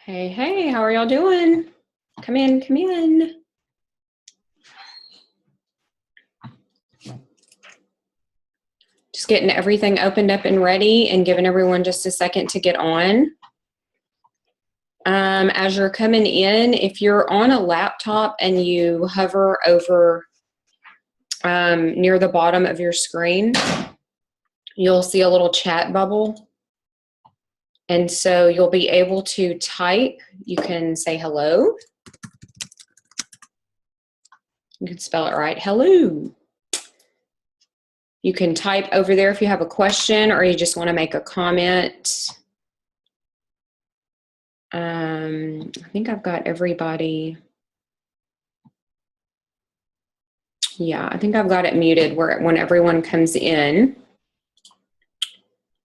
Hey, hey, how are y'all doing? Come in, come in. Just getting everything opened up and ready and giving everyone just a second to get on. As you're coming in, if you're on a laptop and you hover over near the bottom of your screen, you'll see a little chat bubble. And so you'll be able to type. You can say hello. You can spell it right. Hello. You can type over there if you have a question or you just want to make a comment. I think I've got everybody. Yeah, I think I've got it muted when everyone comes in.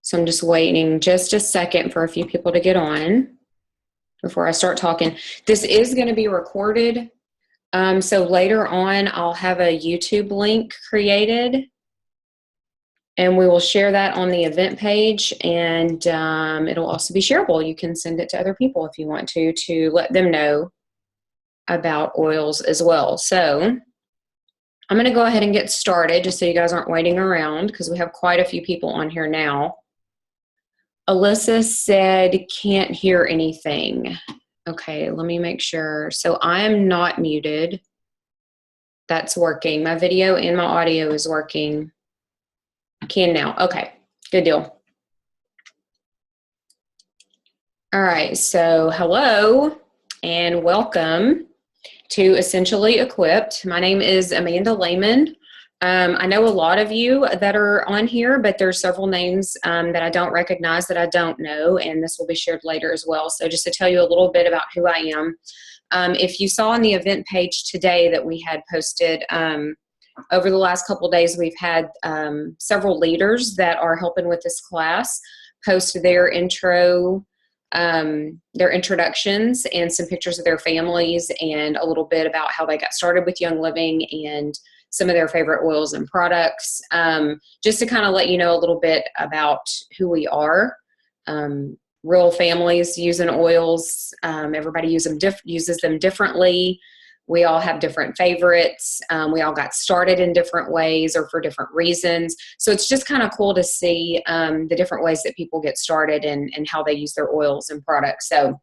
So I'm just waiting just a second for a few people to get on before I start talking. This is going to be recorded. So later on, I'll have a YouTube link created. And we will share that on the event page, and it'll also be shareable. You can send it to other people if you want to let them know about oils as well. So I'm going to go ahead and get started just so you guys aren't waiting around because we have quite a few people on here now. Alyssa said can't hear anything. Okay, let me make sure. So I am not muted. That's working. My video and my audio is working. I can now. Okay, good deal. All right, so hello and welcome to Essentially Equipped. My name is Amanda Lehman. I know a lot of you that are on here, but there's several names that I don't recognize that I don't know, and this will be shared later as well. So just to tell you a little bit about who I am. If you saw on the event page today that we had posted, over the last couple of days, we've had several leaders that are helping with this class post their introductions and some pictures of their families and a little bit about how they got started with Young Living and some of their favorite oils and products, just to kind of let you know a little bit about who we are. Real families using oils. Everybody uses them differently. We all have different favorites. We all got started in different ways or for different reasons. So it's just kind of cool to see the different ways that people get started and how they use their oils and products. So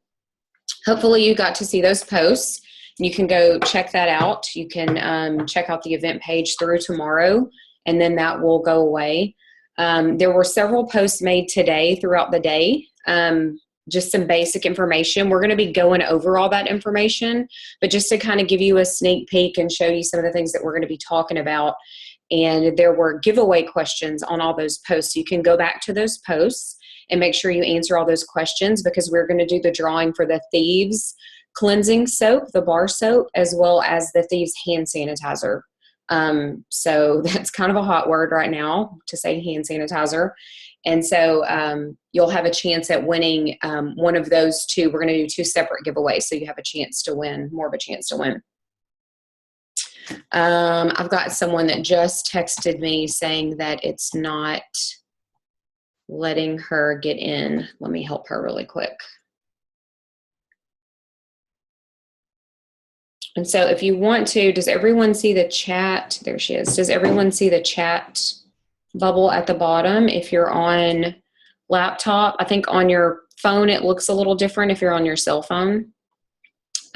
hopefully you got to see those posts. You can go check that out. You can check out the event page through tomorrow, and then that will go away. There were several posts made today throughout the day. Just some basic information. We're going to be going over all that information, but just to kind of give you a sneak peek and show you some of the things that we're going to be talking about. And there were giveaway questions on all those posts. You can go back to those posts and make sure you answer all those questions because we're going to do the drawing for the Thieves cleansing soap, the bar soap, as well as the Thieves hand sanitizer. So that's kind of a hot word right now to say hand sanitizer. And so you'll have a chance at winning one of those two. We're going to do two separate giveaways, so you have a chance to win, more of a chance to win. I've got someone that just texted me saying that it's not letting her get in. Let me help her really quick. And so if you want to, does everyone see the chat? There she is. Does everyone see the chat bubble at the bottom? If you're on laptop, I think on your phone it looks a little different. If you're on your cell phone,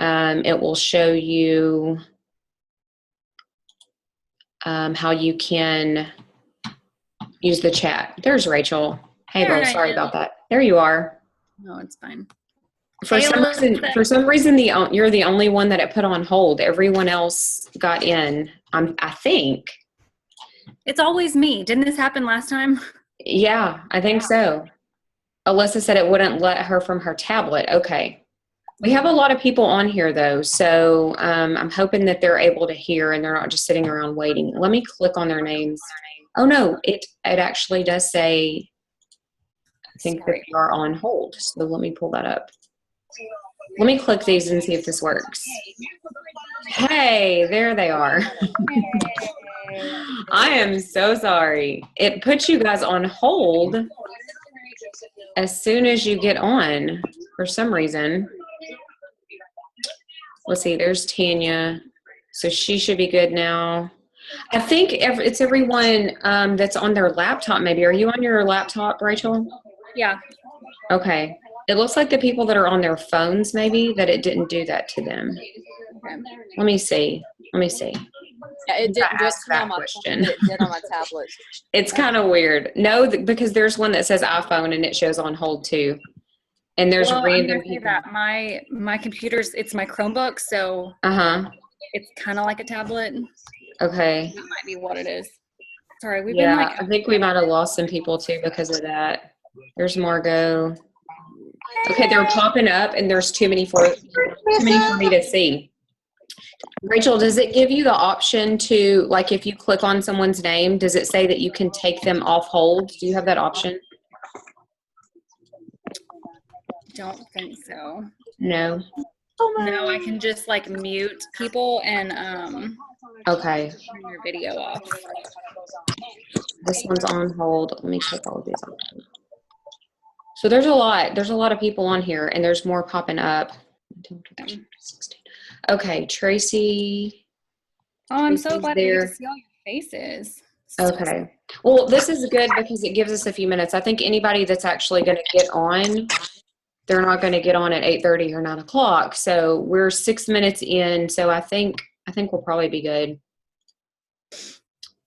it will show you how you can use the chat. There's Rachel. Hey girl, sorry about that. There you are. No, it's fine. For some reason, you're the only one that it put on hold. Everyone else got in. I think. It's always me. Didn't this happen last time? Yeah, I think so. Alyssa said it wouldn't let her from her tablet. Okay. We have a lot of people on here, though, so I'm hoping that they're able to hear and they're not just sitting around waiting. Let me click on their names. Oh, no, it actually does say, I think that they are on hold, so let me pull that up. Let me click these and see if this works. Hey, there they are. I am so sorry. It puts you guys on hold as soon as you get on for some reason. let's see, there's Tanya. So she should be good now. I think it's everyone that's on their laptop maybe. Are you on your laptop, Rachel? Yeah. Okay. It looks like the people that are on their phones maybe that it didn't do that to them. Okay. Let me see. Yeah, it didn't do it Ask that on my question. phone, but it did on my tablet. It's kind of weird. No, because there's one that says iPhone and it shows on hold too. And there's Well, I'm random gonna say people. that my computer's it's my Chromebook, so Uh-huh. it's kind of like a tablet. Okay. That might be what it is. Sorry, we've Yeah, been like I think we might have lost some people too because of that. There's Margot. Okay, they're popping up and there's too many for me to see. Rachel, does it give you the option to, like, if you click on someone's name, does it say that you can take them off hold? Do you have that option? don't think so. No. No, I can just like mute people and Okay. turn your video off. This one's on hold. Let me check all of these on hold. So there's a lot of people on here and there's more popping up. Okay, Tracy. Oh, I'm so Tracy's glad we get there. to see all your faces. Okay. Well, this is good because it gives us a few minutes. I think anybody that's actually going to get on, they're not going to get on at 8:30 or 9 o'clock. So we're 6 minutes in. So I think we'll probably be good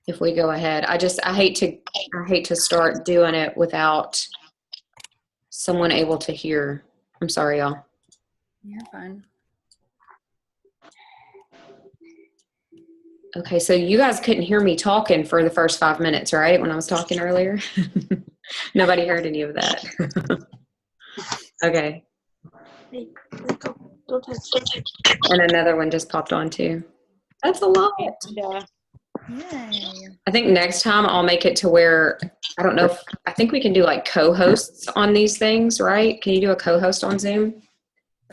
if we go ahead. I hate to start doing it without someone able to hear. I'm sorry, y'all. You're fine. Okay, so you guys couldn't hear me talking for the first 5 minutes, right? When I was talking earlier? Nobody heard any of that. Okay. And another one just popped on too. That's a lot. Yeah. Yay. I think next time I'll make it to where, I don't know, I think we can do like co-hosts on these things, right? Can you do a co-host on Zoom?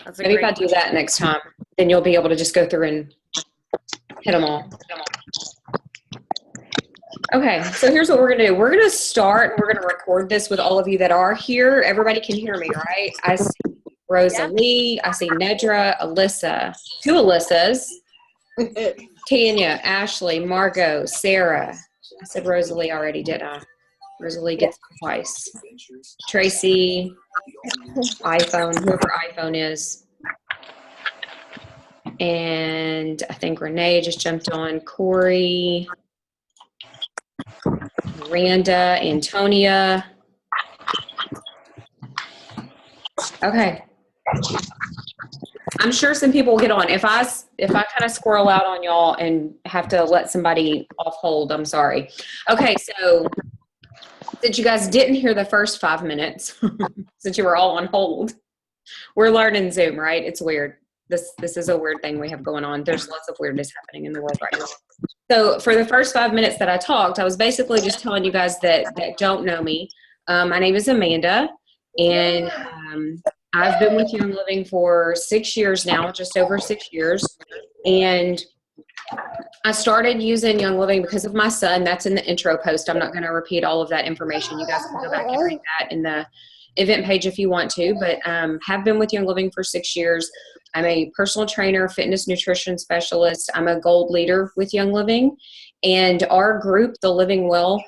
That's a Maybe if great I do that next time, then you'll be able to just go through and hit them all. Okay, so here's what we're going to do. We're going to start, we're going to record this with all of you that are here. Everybody can hear me, right? I see Rosalie, I see Nedra, Alyssa, two Alyssas, Tanya, Ashley, Margot, Sarah. I said Rosalie already, did I? Rosalie gets it twice. Tracy, iPhone, whoever iPhone is. And I think Renee just jumped on. Corey, Miranda, Antonia. Okay. I'm sure some people will get on. If I kind of squirrel out on y'all and have to let somebody off hold, I'm sorry. Okay, so since you guys didn't hear the first 5 minutes, since you were all on hold, we're learning Zoom, right? It's weird. This is a weird thing we have going on. There's lots of weirdness happening in the world right now. So for the first 5 minutes that I talked, I was basically just telling you guys that don't know me. My name is Amanda, and I've been with Young Living for 6 years now, just over 6 years. And I started using Young Living because of my son. That's in the intro post. I'm not going to repeat all of that information. You guys can go back and read that in the event page if you want to, but have been with Young Living for 6 years. I'm a personal trainer, fitness nutrition specialist. I'm a gold leader with Young Living. And our group, the Living Well,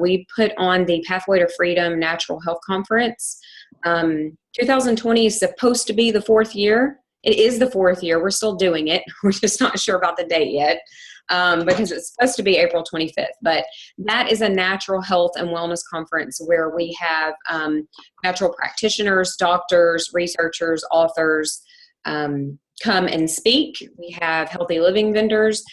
we put on the Pathway to Freedom Natural Health Conference. 2020 is supposed to be the 4th year. It is the 4th year. We're still doing it. We're just not sure about the date yet because it's supposed to be April 25th. But that is a natural health and wellness conference where we have natural practitioners, doctors, researchers, authors come and speak. We have healthy living vendors,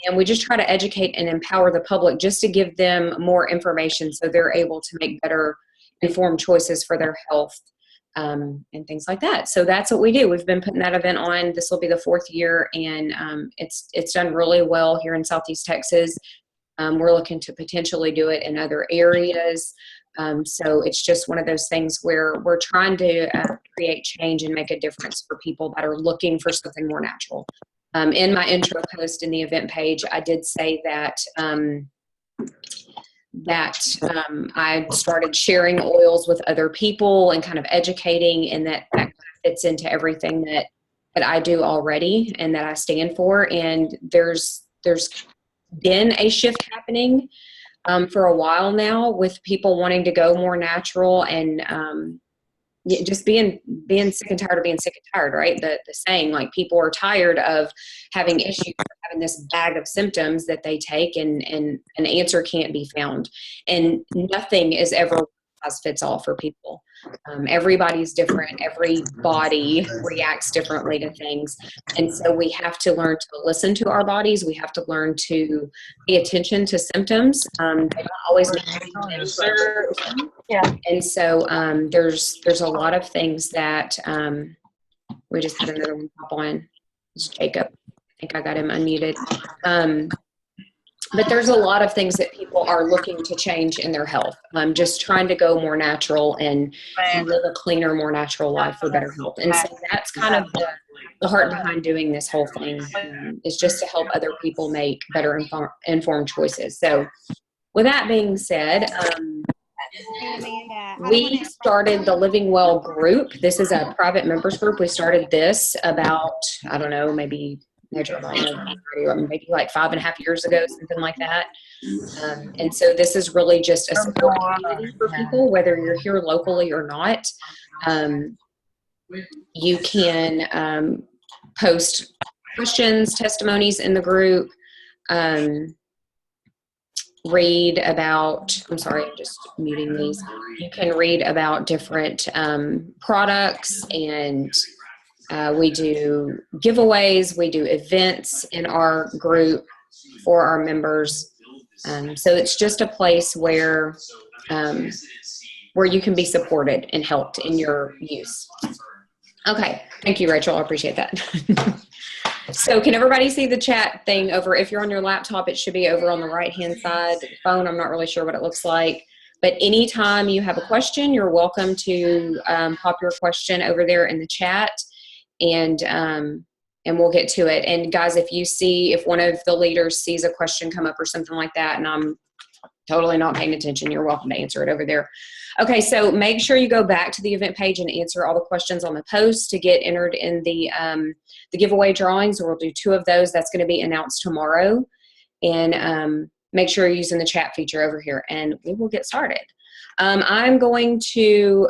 and we just try to educate and empower the public just to give them more information so they're able to make better informed choices for their health and things like that. So that's what we do. We've been putting that event on. This will be the 4th year, and it's done really well here in Southeast Texas. We're looking to potentially do it in other areas. So it's just one of those things where we're trying to create change and make a difference for people that are looking for something more natural. In my intro post in the event page, I did say that I started sharing oils with other people and kind of educating, and that fits into everything that that I do already and that I stand for. And there's been a shift happening for a while now with people wanting to go more natural and just being sick and tired of being sick and tired, right? The saying, like, people are tired of having issues, having this bag of symptoms that they take and an answer can't be found. And nothing is ever as fits all for people. Everybody's different. Every body reacts differently to things. And so we have to learn to listen to our bodies. We have to learn to pay attention to symptoms. They don't always mean Yeah. and so there's a lot of things that we just had another one pop on. It's Jacob. I think I got him unmuted. But there's a lot of things that people are looking to change in their health. Just trying to go more natural and live a cleaner, more natural life for better health. And so that's kind of the heart behind doing this whole thing, is just to help other people make better informed choices. So with that being said, we started the Living Well group. This is a private members group. We started this about, I don't know, maybe like 5.5 years ago, something like that. And so this is really just a support community for people, whether you're here locally or not. You can post questions, testimonies in the group, read about, I'm sorry, I'm just muting these. You can read about different products, and we do giveaways, we do events in our group for our members. So it's just a place where you can be supported and helped in your use. Okay, thank you, Rachel. I appreciate that. So can everybody see the chat thing over? If you're on your laptop, it should be over on the right-hand side. The phone, I'm not really sure what it looks like. But anytime you have a question, you're welcome to pop your question over there in the chat, and we'll get to it. And guys, if one of the leaders sees a question come up or something like that, and I'm totally not paying attention, you're welcome to answer it over there. Okay, so make sure you go back to the event page and answer all the questions on the post to get entered in the giveaway drawings. We'll do 2 of those. That's going to be announced tomorrow. And make sure you're using the chat feature over here, and we will get started. I'm going to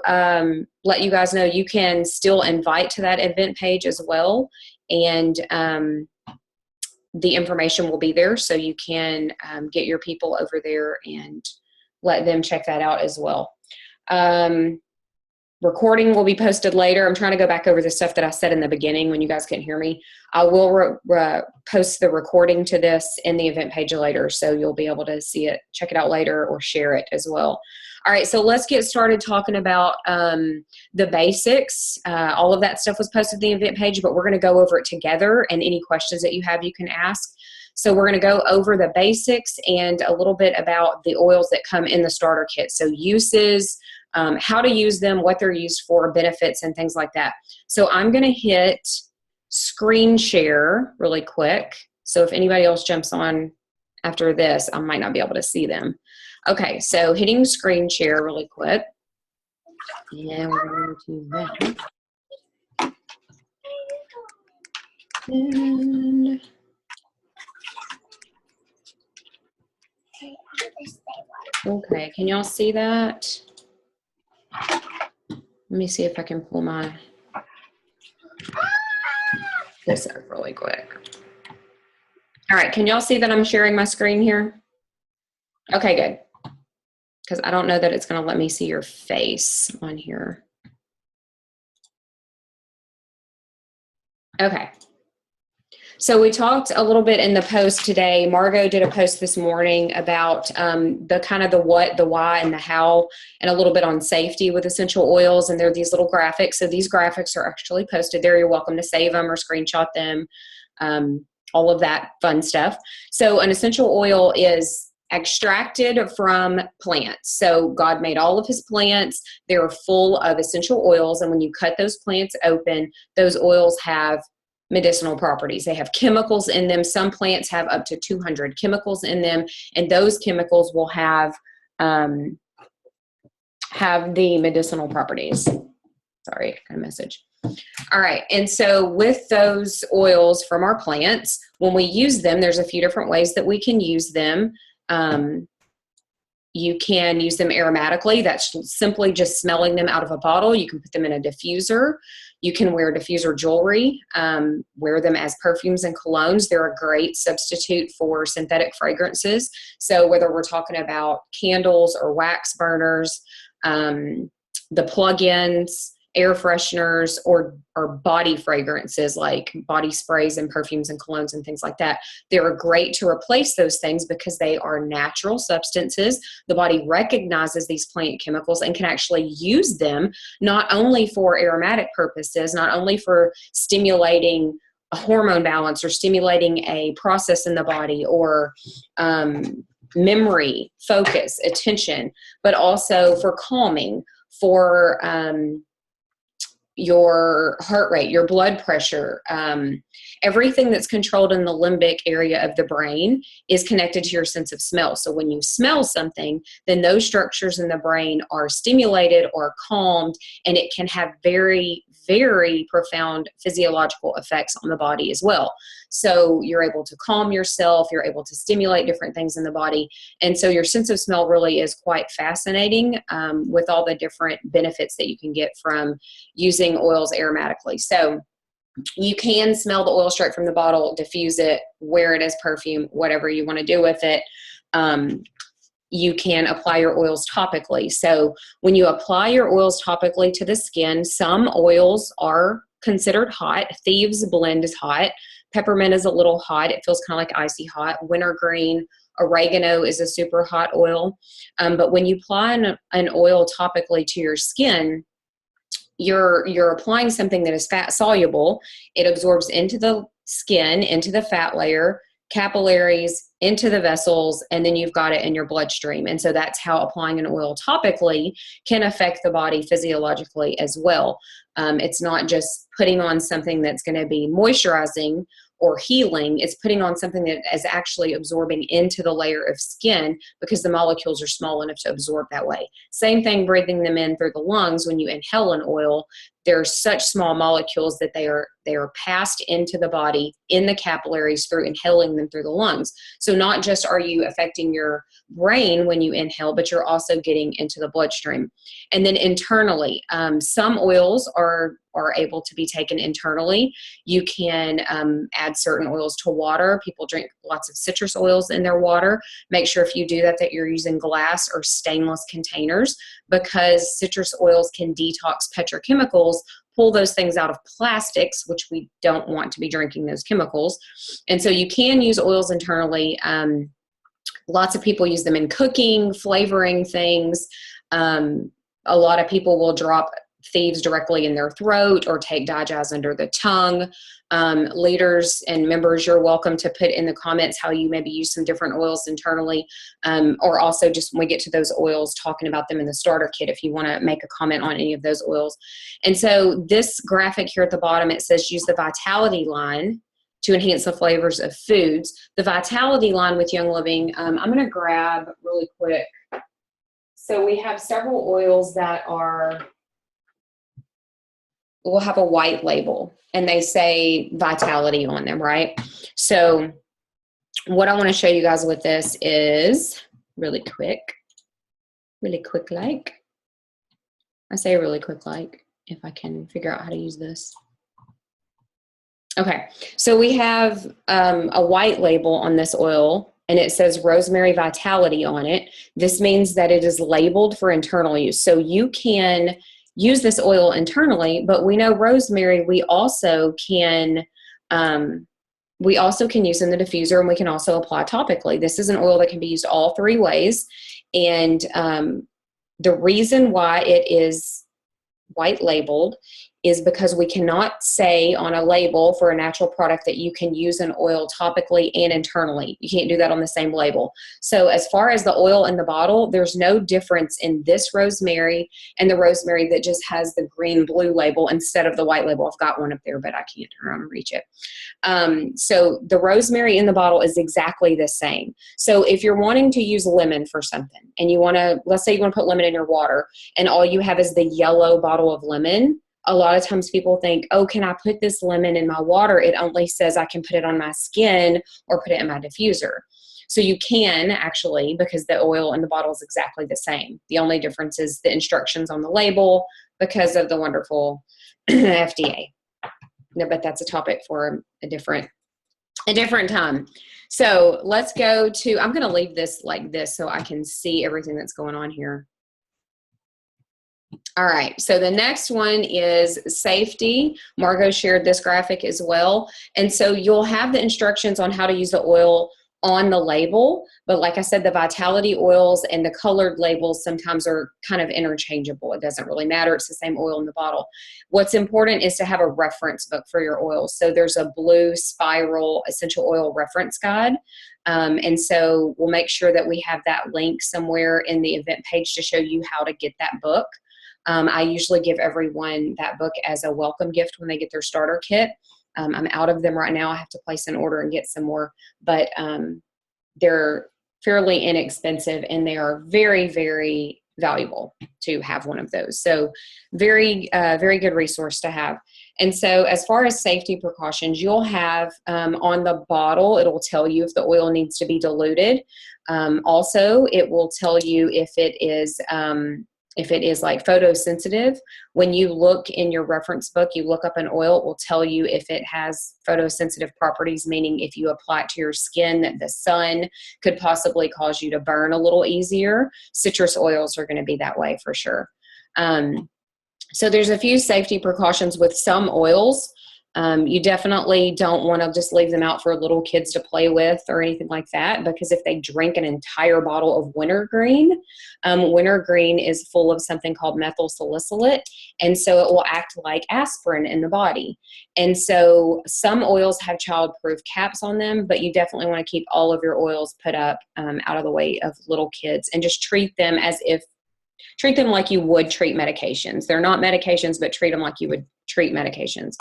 let you guys know you can still invite to that event page as well. And the information will be there, so you can get your people over there and let them check that out as well. Recording will be posted later. I'm trying to go back over the stuff that I said in the beginning when you guys couldn't hear me. I will post the recording to this in the event page later, so you'll be able to see it, check it out later, or share it as well. All right, so let's get started talking about the basics. All of that stuff was posted to the event page, but we're going to go over it together, and any questions that you have, you can ask. So we're going to go over the basics and a little bit about the oils that come in the starter kit. So uses, how to use them, what they're used for, benefits, and things like that. So I'm going to hit screen share really quick. So if anybody else jumps on after this, I might not be able to see them. Okay, so hitting screen share really quick. And we're going to that. And okay, can y'all see that? Let me see if I can pull this up really quick. All right, can y'all see that I'm sharing my screen here? Okay, good. Because I don't know that it's going to let me see your face on here. Okay. So we talked a little bit in the post today. Margot did a post this morning about the kind of the what, the why, and the how, and a little bit on safety with essential oils. And there are these little graphics. So these graphics are actually posted there. You're welcome to save them or screenshot them, all of that fun stuff. So an essential oil is extracted from plants. So God made all of his plants. They're full of essential oils. And when you cut those plants open, those oils have medicinal properties. They have chemicals in them. Some plants have up to 200 chemicals in them, and those chemicals will have the medicinal properties. Sorry, got a message. All right. And so with those oils from our plants, when we use them, there's a few different ways that we can use them. You can use them aromatically. That's simply just smelling them out of a bottle. You can put them in a diffuser. You can wear diffuser jewelry, wear them as perfumes and colognes. They're a great substitute for synthetic fragrances. So whether we're talking about candles or wax burners, the plug-ins, air fresheners, or body fragrances like body sprays and perfumes and colognes and things like that. They're great to replace those things because they are natural substances. The body recognizes these plant chemicals and can actually use them not only for aromatic purposes, not only for stimulating a hormone balance or stimulating a process in the body or memory, focus, attention, but also for calming, for your heart rate, your blood pressure, everything that's controlled in the limbic area of the brain is connected to your sense of smell. So when you smell something, then those structures in the brain are stimulated or calmed, and it can have very, very profound physiological effects on the body as well. So you're able to calm yourself, you're able to stimulate different things in the body. And so your sense of smell really is quite fascinating with all the different benefits that you can get from using oils aromatically. So you can smell the oil straight from the bottle, diffuse it, wear it as perfume, whatever you want to do with it. You can apply your oils topically. So when you apply your oils topically to the skin, some oils are considered hot. Thieves Blend is hot. Peppermint is a little hot. It feels kind of like icy hot. Wintergreen, oregano is a super hot oil. But when you apply an oil topically to your skin, you're applying something that is fat soluble. It absorbs into the skin, into the fat layer, capillaries, into the vessels, and then you've got it in your bloodstream. And so that's how applying an oil topically can affect the body physiologically as well. It's not just putting on something that's going to be moisturizing or healing. It's putting on something that is actually absorbing into the layer of skin because the molecules are small enough to absorb that way. Same thing breathing them in through the lungs. When you inhale an oil, they're such small molecules that they are passed into the body in the capillaries through inhaling them through the lungs. So not just are you affecting your brain when you inhale, but you're also getting into the bloodstream. And then internally, some oils are able to be taken internally. You can add certain oils to water. People drink lots of citrus oils in their water. Make sure if you do that you're using glass or stainless containers, because citrus oils can detox petrochemicals, pull those things out of plastics, which we don't want to be drinking those chemicals. And so you can use oils internally. Lots of people use them in cooking, flavoring things. A lot of people will drop Thieves directly in their throat or take Digest under the tongue. Leaders and members, you're welcome to put in the comments how you maybe use some different oils internally, or also just when we get to those oils, talking about them in the starter kit if you want to make a comment on any of those oils. And so this graphic here at the bottom, it says use the Vitality line to enhance the flavors of foods. The Vitality line with Young Living, I'm going to grab really quick. So we have several oils that will have a white label and they say Vitality on them, right? So what I want to show you guys with this is really quick like. I say really quick like, if I can figure out how to use this. Okay, so we have a white label on this oil and it says Rosemary Vitality on it. This means that it is labeled for internal use. So you can use this oil internally, but we know rosemary we also can use in the diffuser, and we can also apply topically. This is an oil that can be used all three ways. And the reason why it is white labeled is because we cannot say on a label for a natural product that you can use an oil topically and internally. You can't do that on the same label. So as far as the oil in the bottle, there's no difference in this rosemary and the rosemary that just has the green blue label instead of the white label. I've got one up there, but I can't turn around and reach it. So the rosemary in the bottle is exactly the same. So if you're wanting to use lemon for something and you want to, let's say you want to put lemon in your water and all you have is the yellow bottle of lemon, a lot of times people think, oh, can I put this lemon in my water? It only says I can put it on my skin or put it in my diffuser. So you can actually, because the oil in the bottle is exactly the same. The only difference is the instructions on the label because of the wonderful FDA. No, but that's a topic for a different time. So let's go to, I'm going to leave this like this so I can see everything that's going on here. All right, so the next one is safety. Margot shared this graphic as well. And so you'll have the instructions on how to use the oil on the label, but like I said, the vitality oils and the colored labels sometimes are kind of interchangeable. It doesn't really matter. It's the same oil in the bottle. What's important is to have a reference book for your oils. So there's a blue spiral essential oil reference guide. And so we'll make sure that we have that link somewhere in the event page to show you how to get that book. I usually give everyone that book as a welcome gift when they get their starter kit. I'm out of them right now. I have to place an order and get some more, but they're fairly inexpensive and they are very, very valuable to have one of those. So very good resource to have. And so as far as safety precautions, you'll have on the bottle, it'll tell you if the oil needs to be diluted. Also, it will tell you if it is like photosensitive. When you look in your reference book, you look up an oil, it will tell you if it has photosensitive properties, meaning if you apply it to your skin, that the sun could possibly cause you to burn a little easier. Citrus oils are going to be that way for sure. So there's a few safety precautions with some oils. You definitely don't want to just leave them out for little kids to play with or anything like that, because if they drink an entire bottle of wintergreen is full of something called methyl salicylate, and so it will act like aspirin in the body. And so some oils have childproof caps on them, but you definitely want to keep all of your oils put up out of the way of little kids, and just treat them like you would treat medications. They're not medications, but treat them like you would treat medications.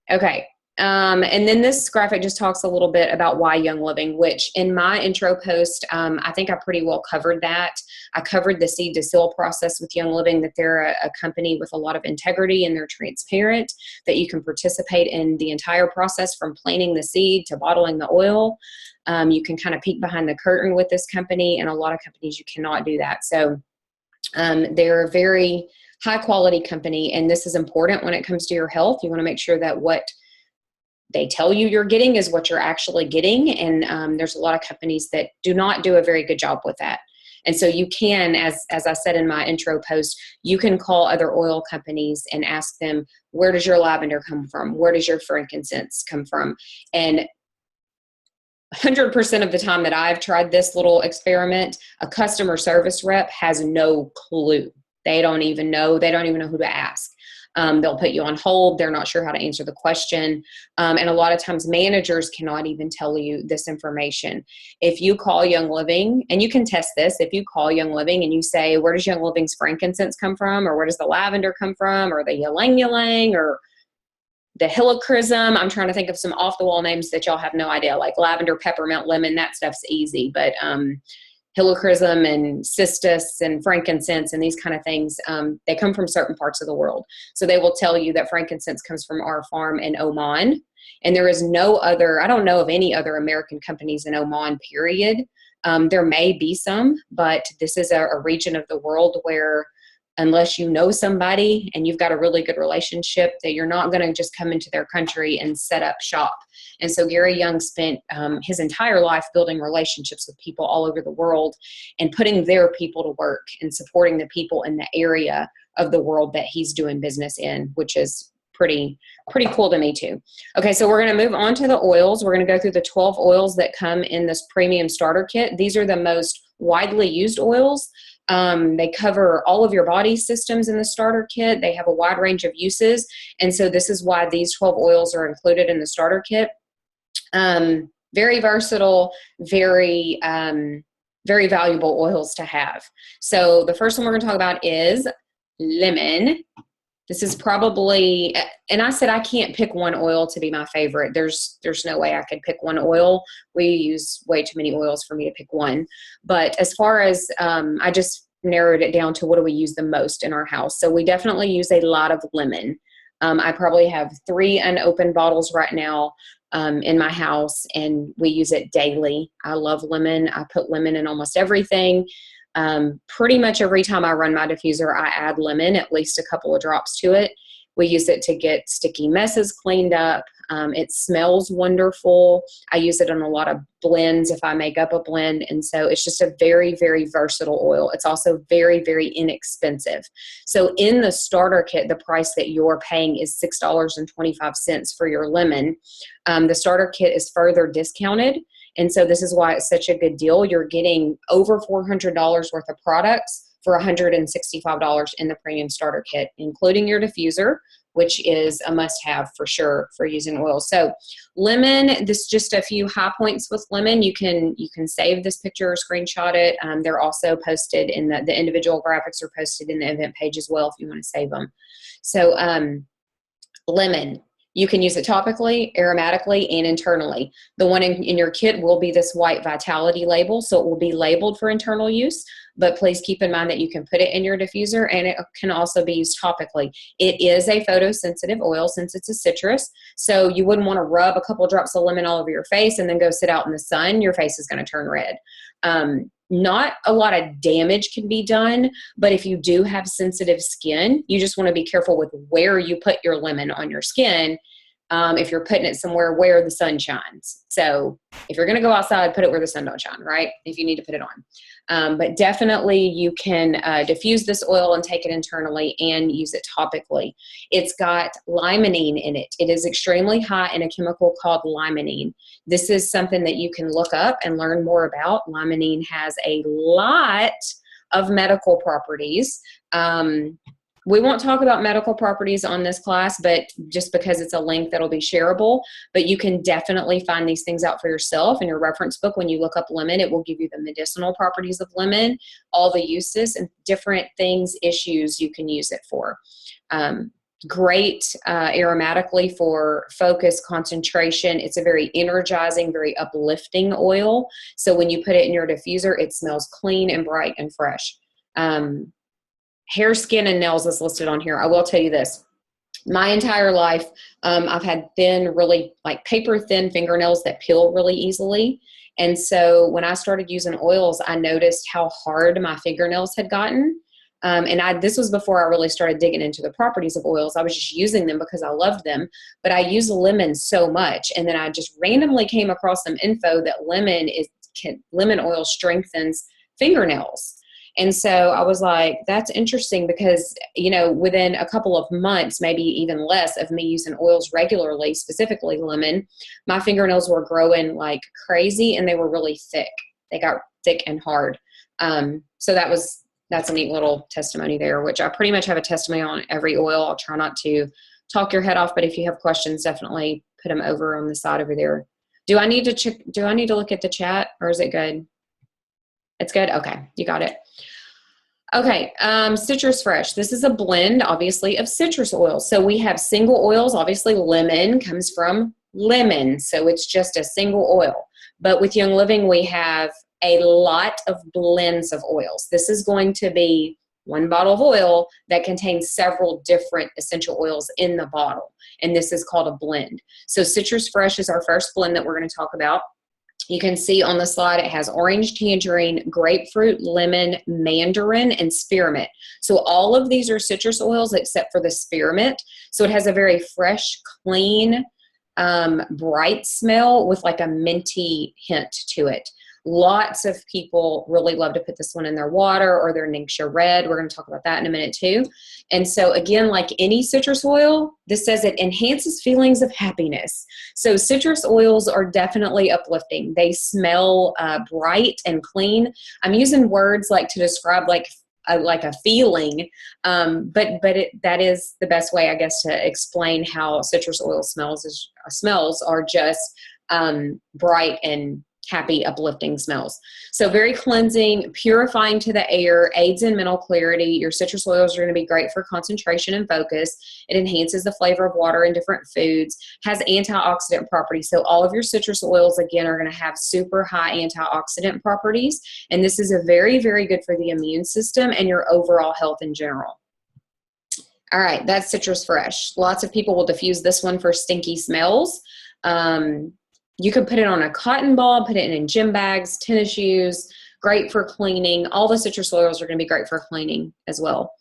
Okay, and then this graphic just talks a little bit about why Young Living, which in my intro post, I think I pretty well covered that. I covered the seed to seal process with Young Living, that they're a company with a lot of integrity and they're transparent, that you can participate in the entire process from planting the seed to bottling the oil. You can kind of peek behind the curtain with this company, and a lot of companies you cannot do that. So they're a very high quality company, and this is important when it comes to your health. You want to make sure that what they tell you you're getting is what you're actually getting, and there's a lot of companies that do not do a very good job with that. And so you can, as I said in my intro post, you can call other oil companies and ask them, where does your lavender come from? Where does your frankincense come from? And 100% of the time that I've tried this little experiment, a customer service rep has no clue. They don't even know who to ask. They'll put you on hold. They're not sure how to answer the question. And a lot of times managers cannot even tell you this information. If you call Young Living, and you can test this, if you call Young Living and you say, where does Young Living's frankincense come from? Or where does the lavender come from? Or the ylang ylang, or the helichrysum. I'm trying to think of some off the wall names that y'all have no idea, like lavender, peppermint, lemon, that stuff's easy. But helichrysum and cistus and frankincense and these kind of things, they come from certain parts of the world. So they will tell you that frankincense comes from our farm in Oman. And there is no other, I don't know of any other American companies in Oman, period. There may be some, but this is a region of the world where, unless you know somebody and you've got a really good relationship, that you're not going to just come into their country and set up shop. And so Gary Young spent his entire life building relationships with people all over the world and putting their people to work and supporting the people in the area of the world that he's doing business in, which is pretty cool to me too. Okay, so we're going to move on to the oils. We're going to go through the 12 oils that come in this premium starter kit. These are the most widely used oils. They cover all of your body systems in the starter kit. They have a wide range of uses. And so this is why these 12 oils are included in the starter kit. Very versatile, very valuable oils to have. So the first one we're going to talk about is lemon. This is probably, and I said I can't pick one oil to be my favorite. There's no way I could pick one oil. We use way too many oils for me to pick one. But as far as, I just narrowed it down to what do we use the most in our house. So we definitely use a lot of lemon. I probably have 3 unopened bottles right now in my house, and we use it daily. I love lemon. I put lemon in almost everything. Pretty much every time I run my diffuser, I add lemon, at least a couple of drops to it. We use it to get sticky messes cleaned up. It smells wonderful. I use it in a lot of blends if I make up a blend. And so it's just a very, very versatile oil. It's also very, very inexpensive. So in the starter kit, the price that you're paying is $6.25 for your lemon. The starter kit is further discounted. And so this is why it's such a good deal. You're getting over $400 worth of products for $165 in the premium starter kit, including your diffuser, which is a must-have for sure for using oil. So lemon, this just a few high points with lemon. You can save this picture or screenshot it. They're also posted in the individual graphics are posted in the event page as well if you want to save them. So lemon. You can use it topically, aromatically, and internally. The one in your kit will be this white Vitality label, so it will be labeled for internal use, but please keep in mind that you can put it in your diffuser, and it can also be used topically. It is a photosensitive oil since it's a citrus, so you wouldn't want to rub a couple drops of lemon all over your face and then go sit out in the sun. Your face is going to turn red. Not a lot of damage can be done, but if you do have sensitive skin, you just want to be careful with where you put your lemon on your skin. If you're putting it somewhere where the sun shines. So if you're going to go outside, put it where the sun don't shine, right? If you need to put it on. But definitely you can diffuse this oil and take it internally and use it topically. It's got limonene in it. It is extremely high in a chemical called limonene. This is something that you can look up and learn more about. Limonene has a lot of medical properties. We won't talk about medical properties on this class, but just because it's a link that'll be shareable, but you can definitely find these things out for yourself in your reference book. When you look up lemon, it will give you the medicinal properties of lemon, all the uses and different things, issues you can use it for. Great aromatically for focus, concentration. It's a very energizing, very uplifting oil. So when you put it in your diffuser, it smells clean and bright and fresh. Hair, skin, and nails is listed on here. I will tell you this. My entire life, I've had thin, really like paper thin fingernails that peel really easily. And so when I started using oils, I noticed how hard my fingernails had gotten. This was before I really started digging into the properties of oils. I was just using them because I loved them, but I use lemon so much. And then I just randomly came across some info that lemon oil strengthens fingernails. And so I was like, that's interesting because, within a couple of months, maybe even less of me using oils regularly, specifically lemon, my fingernails were growing like crazy and they were really thick. They got thick and hard. So that's a neat little testimony there, which I pretty much have a testimony on every oil. I'll try not to talk your head off, but if you have questions, definitely put them over on the side over there. Do I need to look at the chat, or is it good? It's good? Okay, you got it. Okay, Citrus Fresh. This is a blend, obviously, of citrus oils. So we have single oils. Obviously, lemon comes from lemon, so it's just a single oil. But with Young Living, we have a lot of blends of oils. This is going to be one bottle of oil that contains several different essential oils in the bottle, and this is called a blend. So Citrus Fresh is our first blend that we're going to talk about. You can see on the slide it has orange, tangerine, grapefruit, lemon, mandarin, and spearmint. So all of these are citrus oils except for the spearmint. So it has a very fresh, clean, bright smell with like a minty hint to it. Lots of people really love to put this one in their water or their Ningxia Red. We're going to talk about that in a minute too. And so again, like any citrus oil, this says it enhances feelings of happiness. So citrus oils are definitely uplifting. They smell bright and clean. I'm using words like to describe like a feeling, but that is the best way, I guess, to explain how citrus oil smells are just bright and happy, uplifting smells. So very cleansing, purifying to the air, aids in mental clarity. Your citrus oils are going to be great for concentration and focus. It enhances the flavor of water in different foods, has antioxidant properties. So all of your citrus oils, again, are going to have super high antioxidant properties. And this is a very, very good for the immune system and your overall health in general. All right, that's Citrus Fresh. Lots of people will diffuse this one for stinky smells. You can put it on a cotton ball, put it in gym bags, tennis shoes, great for cleaning. All the citrus oils are going to be great for cleaning as well.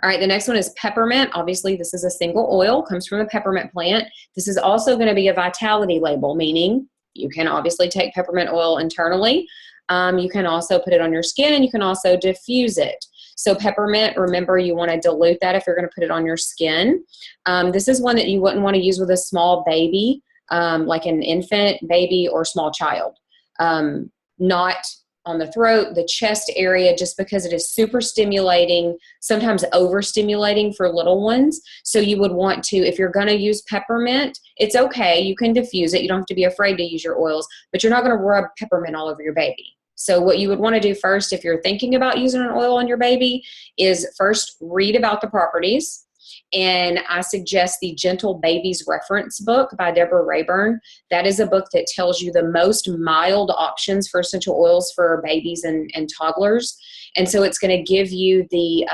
All right, the next one is peppermint. Obviously, this is a single oil, comes from a peppermint plant. This is also going to be a vitality label, meaning you can obviously take peppermint oil internally. You can also put it on your skin, and you can also diffuse it. So peppermint, remember, you want to dilute that if you're going to put it on your skin. This is one that you wouldn't want to use with a small baby, like an infant, baby, or small child. Not on the throat, the chest area, just because it is super stimulating, sometimes overstimulating for little ones. So you would want to, if you're going to use peppermint, it's okay. You can diffuse it. You don't have to be afraid to use your oils, but you're not going to rub peppermint all over your baby. So what you would want to do first, if you're thinking about using an oil on your baby, is first read about the properties. And I suggest the Gentle Babies Reference book by Deborah Rayburn. That is a book that tells you the most mild options for essential oils for babies and toddlers. And so it's going to give you the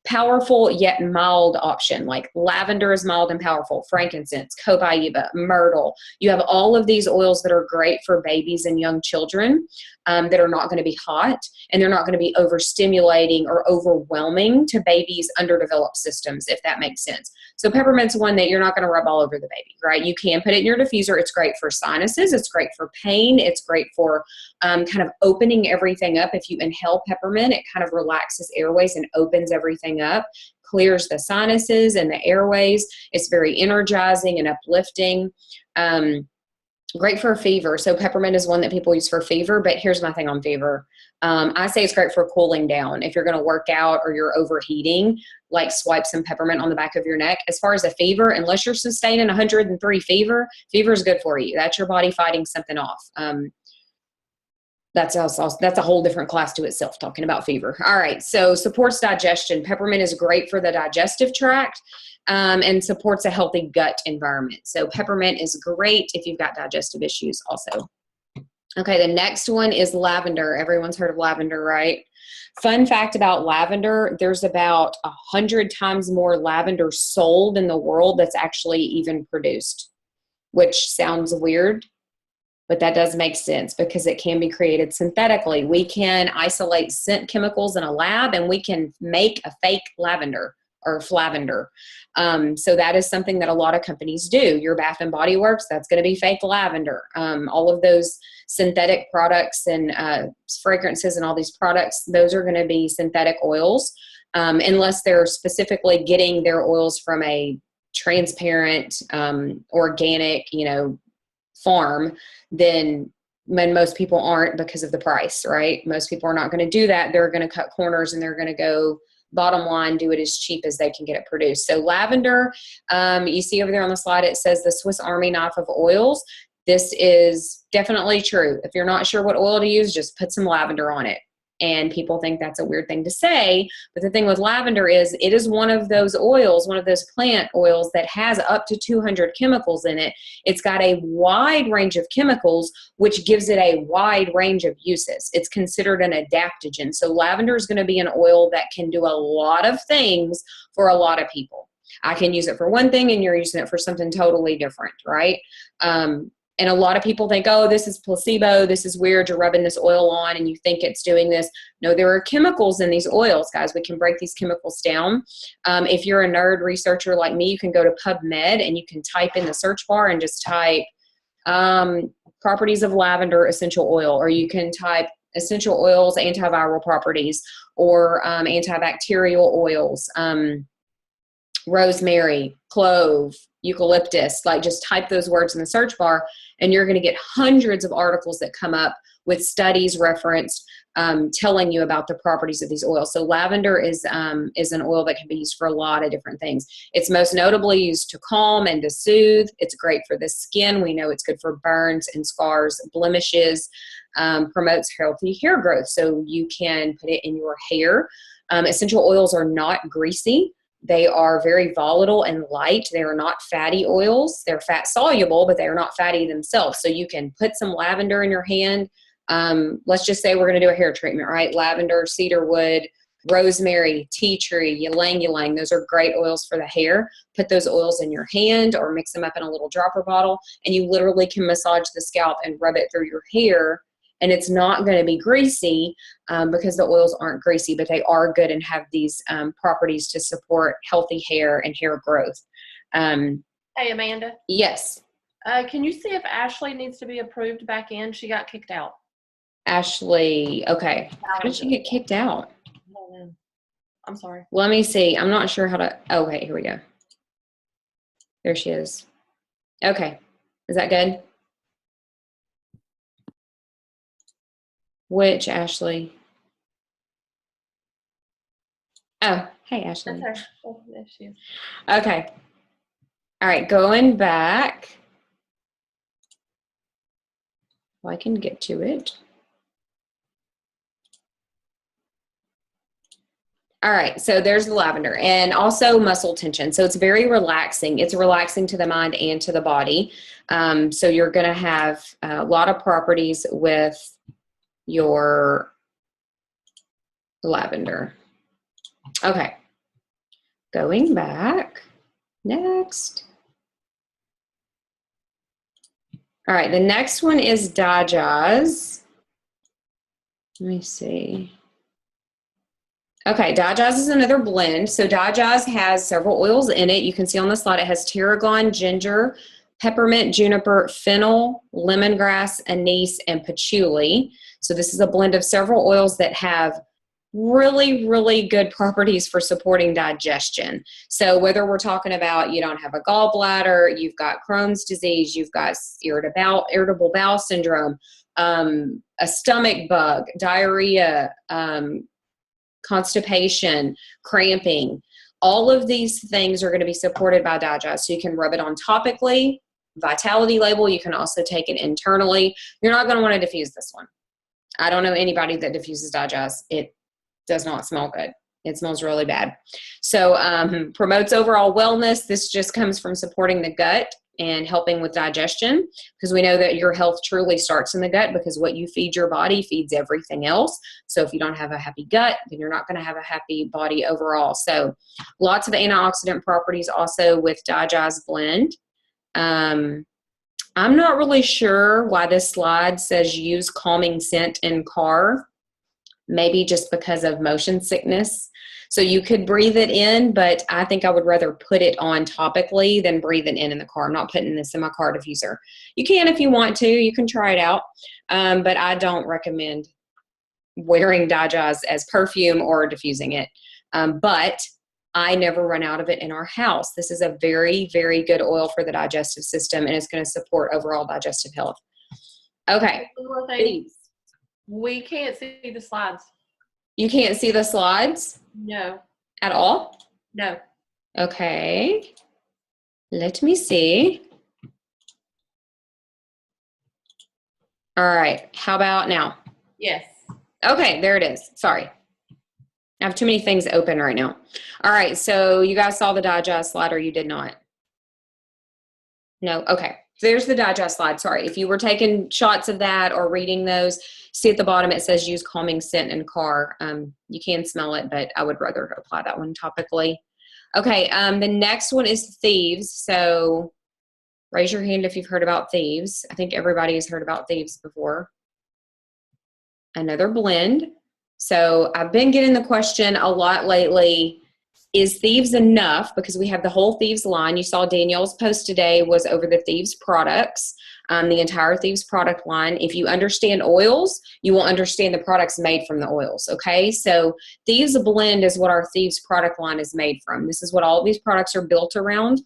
powerful yet mild option, like lavender is mild and powerful, frankincense, copaiba, myrtle. You have all of these oils that are great for babies and young children that are not going to be hot, and they're not going to be overstimulating or overwhelming to babies' underdeveloped systems, if that makes sense. So peppermint's one that you're not going to rub all over the baby, right? You can put it in your diffuser. It's great for sinuses. It's great for pain. It's great for kind of opening everything up. If you inhale peppermint, it kind of relaxes airways and opens everything up, clears the sinuses and the airways. It's very energizing and uplifting. Great for fever. So peppermint is one that people use for fever, but here's my thing on fever. I say it's great for cooling down. If you're going to work out or you're overheating, like swipe some peppermint on the back of your neck. As far as a fever, unless you're sustaining 103 fever is good for you. That's your body fighting something off. That's a whole different class to itself, talking about fever. All right, so supports digestion. Peppermint is great for the digestive tract and supports a healthy gut environment. So peppermint is great if you've got digestive issues also. Okay, the next one is lavender. Everyone's heard of lavender, right? Fun fact about lavender, there's about 100 times more lavender sold in the world that's actually even produced, which sounds weird. But that does make sense because it can be created synthetically. We can isolate scent chemicals in a lab, and we can make a fake lavender or flavender. So that is something that a lot of companies do. Your Bath and Body Works, that's going to be fake lavender. All of those synthetic products and fragrances and all these products, those are going to be synthetic oils, unless they're specifically getting their oils from a transparent, organic, farm. Then when most people aren't, because of the price, right? Most people are not going to do that. They're going to cut corners, and they're going to go bottom line, do it as cheap as they can get it produced. So lavender, you see over there on the slide, it says the Swiss Army knife of oils. This is definitely true. If you're not sure what oil to use, just put some lavender on it. And people think that's a weird thing to say, but the thing with lavender is it is one of those oils, one of those plant oils that has up to 200 chemicals in it. It's got a wide range of chemicals, which gives it a wide range of uses. It's considered an adaptogen. So lavender is going to be an oil that can do a lot of things for a lot of people. I can use it for one thing, and you're using it for something totally different, right? And a lot of people think, oh, this is placebo. This is weird. You're rubbing this oil on and you think it's doing this. No, there are chemicals in these oils, guys. We can break these chemicals down. If you're a nerd researcher like me, you can go to PubMed and you can type in the search bar and just type properties of lavender essential oil, or you can type essential oils, antiviral properties, or antibacterial oils, rosemary, clove, eucalyptus. Like, just type those words in the search bar and you're going to get hundreds of articles that come up with studies referenced telling you about the properties of these oils. So lavender is an oil that can be used for a lot of different things. It's most notably used to calm and to soothe. It's great for the skin. We know it's good for burns and scars, blemishes, promotes healthy hair growth. So you can put it in your hair. Essential oils are not greasy. They are very volatile and light. They are not fatty oils. They're fat soluble, but they are not fatty themselves. So you can put some lavender in your hand. Let's just say we're going to do a hair treatment, right? Lavender, cedarwood, rosemary, tea tree, ylang ylang. Those are great oils for the hair. Put those oils in your hand or mix them up in a little dropper bottle, and you literally can massage the scalp and rub it through your hair. And it's not going to be greasy because the oils aren't greasy, but they are good and have these properties to support healthy hair and hair growth. Hey, Amanda. Yes. Can you see if Ashley needs to be approved back in? She got kicked out. Ashley, okay. How did she get kicked out? I don't know. I'm sorry. Let me see. I'm not sure how to. Okay, here we go. There she is. Okay. Is that good? Which Ashley? Oh, hey, Ashley. That's her. Oh, there she is. Okay. All right, going back. Well, I can get to it. All right, so there's the lavender and also muscle tension. So it's very relaxing. It's relaxing to the mind and to the body. So you're going to have a lot of properties with your lavender. Okay, going back. Next. All right, the next one is Dajaz. Let me see. Okay, Dajaz is another blend. So Dajaz has several oils in it. You can see on the slide it has tarragon, ginger, peppermint, juniper, fennel, lemongrass, anise, and patchouli. So this is a blend of several oils that have really, really good properties for supporting digestion. So whether we're talking about you don't have a gallbladder, you've got Crohn's disease, you've got irritable bowel syndrome, a stomach bug, diarrhea, constipation, cramping, all of these things are going to be supported by Dajaz. So you can rub it on topically, Vitality Label. You can also take it internally. You're not going to want to diffuse this one. I don't know anybody that diffuses Dajaz. It does not smell good. It smells really bad. So promotes overall wellness. This just comes from supporting the gut and helping with digestion, because we know that your health truly starts in the gut, because what you feed your body feeds everything else. So if you don't have a happy gut, then you're not going to have a happy body overall. So lots of antioxidant properties also with Dajaz blend. I'm not really sure why this slide says use calming scent in car. Maybe just because of motion sickness. So you could breathe it in, but I think I would rather put it on topically than breathe it in the car. I'm not putting this in my car diffuser. You can if you want to. You can try it out. But I don't recommend wearing Dajaz as perfume or diffusing it. But I never run out of it in our house. This is a very, very good oil for the digestive system, and it's going to support overall digestive health. Okay. One more thing. We can't see the slides. You can't see the slides? No. At all? No. Okay. Let me see. All right. How about now? Yes. Okay, there it is. Sorry. I have too many things open right now. All right, so you guys saw the Dajaz slide, or you did not? No? Okay. So there's the Dajaz slide. Sorry. If you were taking shots of that or reading those, see at the bottom it says use calming scent in car. You can smell it, but I would rather apply that one topically. Okay, the next one is Thieves. So raise your hand if you've heard about Thieves. I think everybody has heard about Thieves before. Another blend. So I've been getting the question a lot lately, is Thieves enough? Because we have the whole Thieves line. You saw Danielle's post today was over the Thieves products, the entire Thieves product line. If you understand oils, you will understand the products made from the oils, okay? So Thieves Blend is what our Thieves product line is made from. This is what all of these products are built around,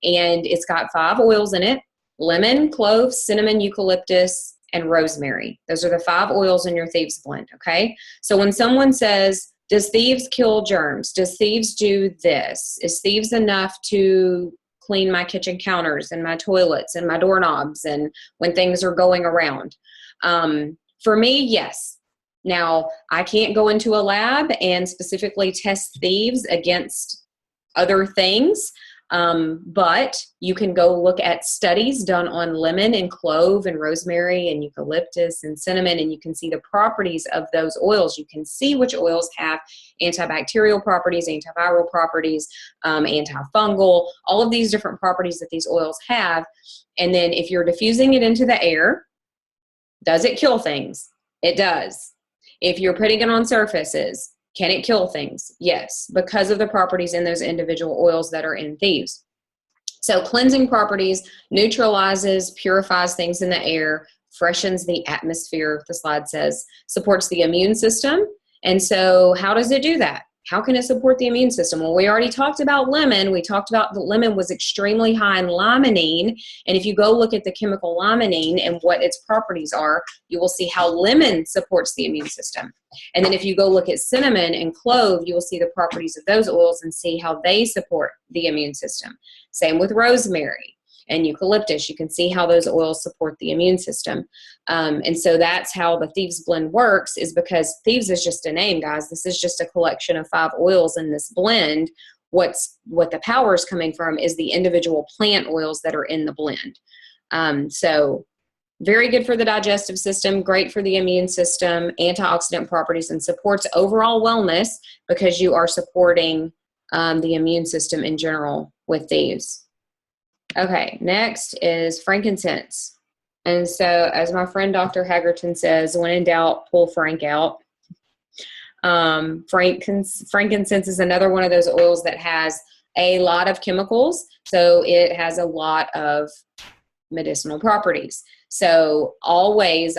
and it's got 5 oils in it: lemon, clove, cinnamon, eucalyptus, and rosemary. Those are the 5 oils in your Thieves blend, okay? So when someone says, does Thieves kill germs? Does Thieves do this? Is Thieves enough to clean my kitchen counters and my toilets and my doorknobs and when things are going around? For me, yes. Now, I can't go into a lab and specifically test Thieves against other things, but you can go look at studies done on lemon and clove and rosemary and eucalyptus and cinnamon, and you can see the properties of those oils. You can see which oils have antibacterial properties, antiviral properties, antifungal, all of these different properties that these oils have. And then if you're diffusing it into the air, does it kill things? It does. If you're putting it on surfaces, can it kill things? Yes, because of the properties in those individual oils that are in Thieves. So cleansing properties, neutralizes, purifies things in the air, freshens the atmosphere, the slide says, supports the immune system. And so how does it do that? How can it support the immune system? Well, we already talked about lemon. We talked about the lemon was extremely high in limonene. And if you go look at the chemical limonene and what its properties are, you will see how lemon supports the immune system. And then if you go look at cinnamon and clove, you will see the properties of those oils and see how they support the immune system. Same with rosemary and eucalyptus. You can see how those oils support the immune system. And so that's how the Thieves blend works, is because Thieves is just a name, guys. This is just a collection of 5 oils in this blend. What the power is coming from is the individual plant oils that are in the blend. So very good for the digestive system, great for the immune system, antioxidant properties, and supports overall wellness because you are supporting the immune system in general with these. Okay, next is frankincense. And so, as my friend Dr. Hagerton says, when in doubt, pull Frank out. Frankincense is another one of those oils that has a lot of chemicals, so it has a lot of medicinal properties. So always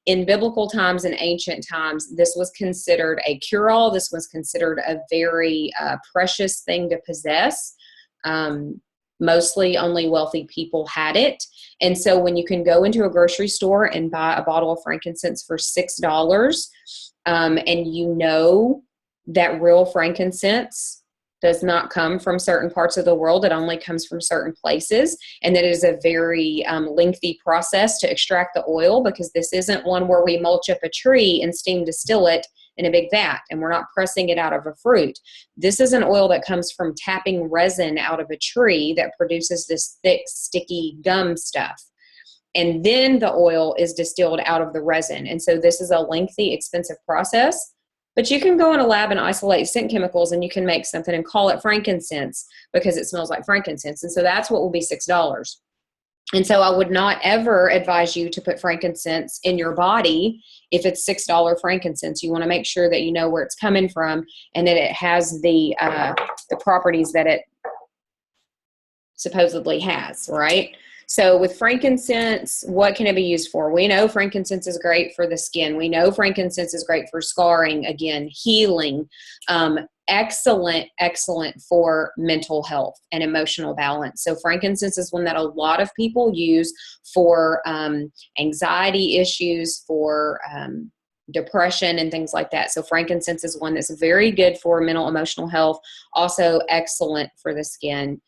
in biblical times and ancient times, this was considered a cure-all. This was considered a very precious thing to possess. Mostly only wealthy people had it. And so when you can go into a grocery store and buy a bottle of frankincense for $6, and you know that real frankincense does not come from certain parts of the world, it only comes from certain places, and that it is a very lengthy process to extract the oil, because this isn't one where we mulch up a tree and steam distill it in a big vat, and we're not pressing it out of a fruit. This is an oil that comes from tapping resin out of a tree that produces this thick, sticky gum stuff. And then the oil is distilled out of the resin. And so this is a lengthy, expensive process. But you can go in a lab and isolate scent chemicals, and you can make something and call it frankincense because it smells like frankincense. And so that's what will be $6. And so I would not ever advise you to put frankincense in your body if it's $6 frankincense. You want to make sure that you know where it's coming from and that it has the properties that it supposedly has, right? So with frankincense, what can it be used for? We know frankincense is great for the skin. We know frankincense is great for scarring, again, healing. Excellent for mental health and emotional balance. So frankincense is one that a lot of people use for anxiety issues, for depression and things like that. So frankincense is one that's very good for mental, emotional health, also excellent for the skin.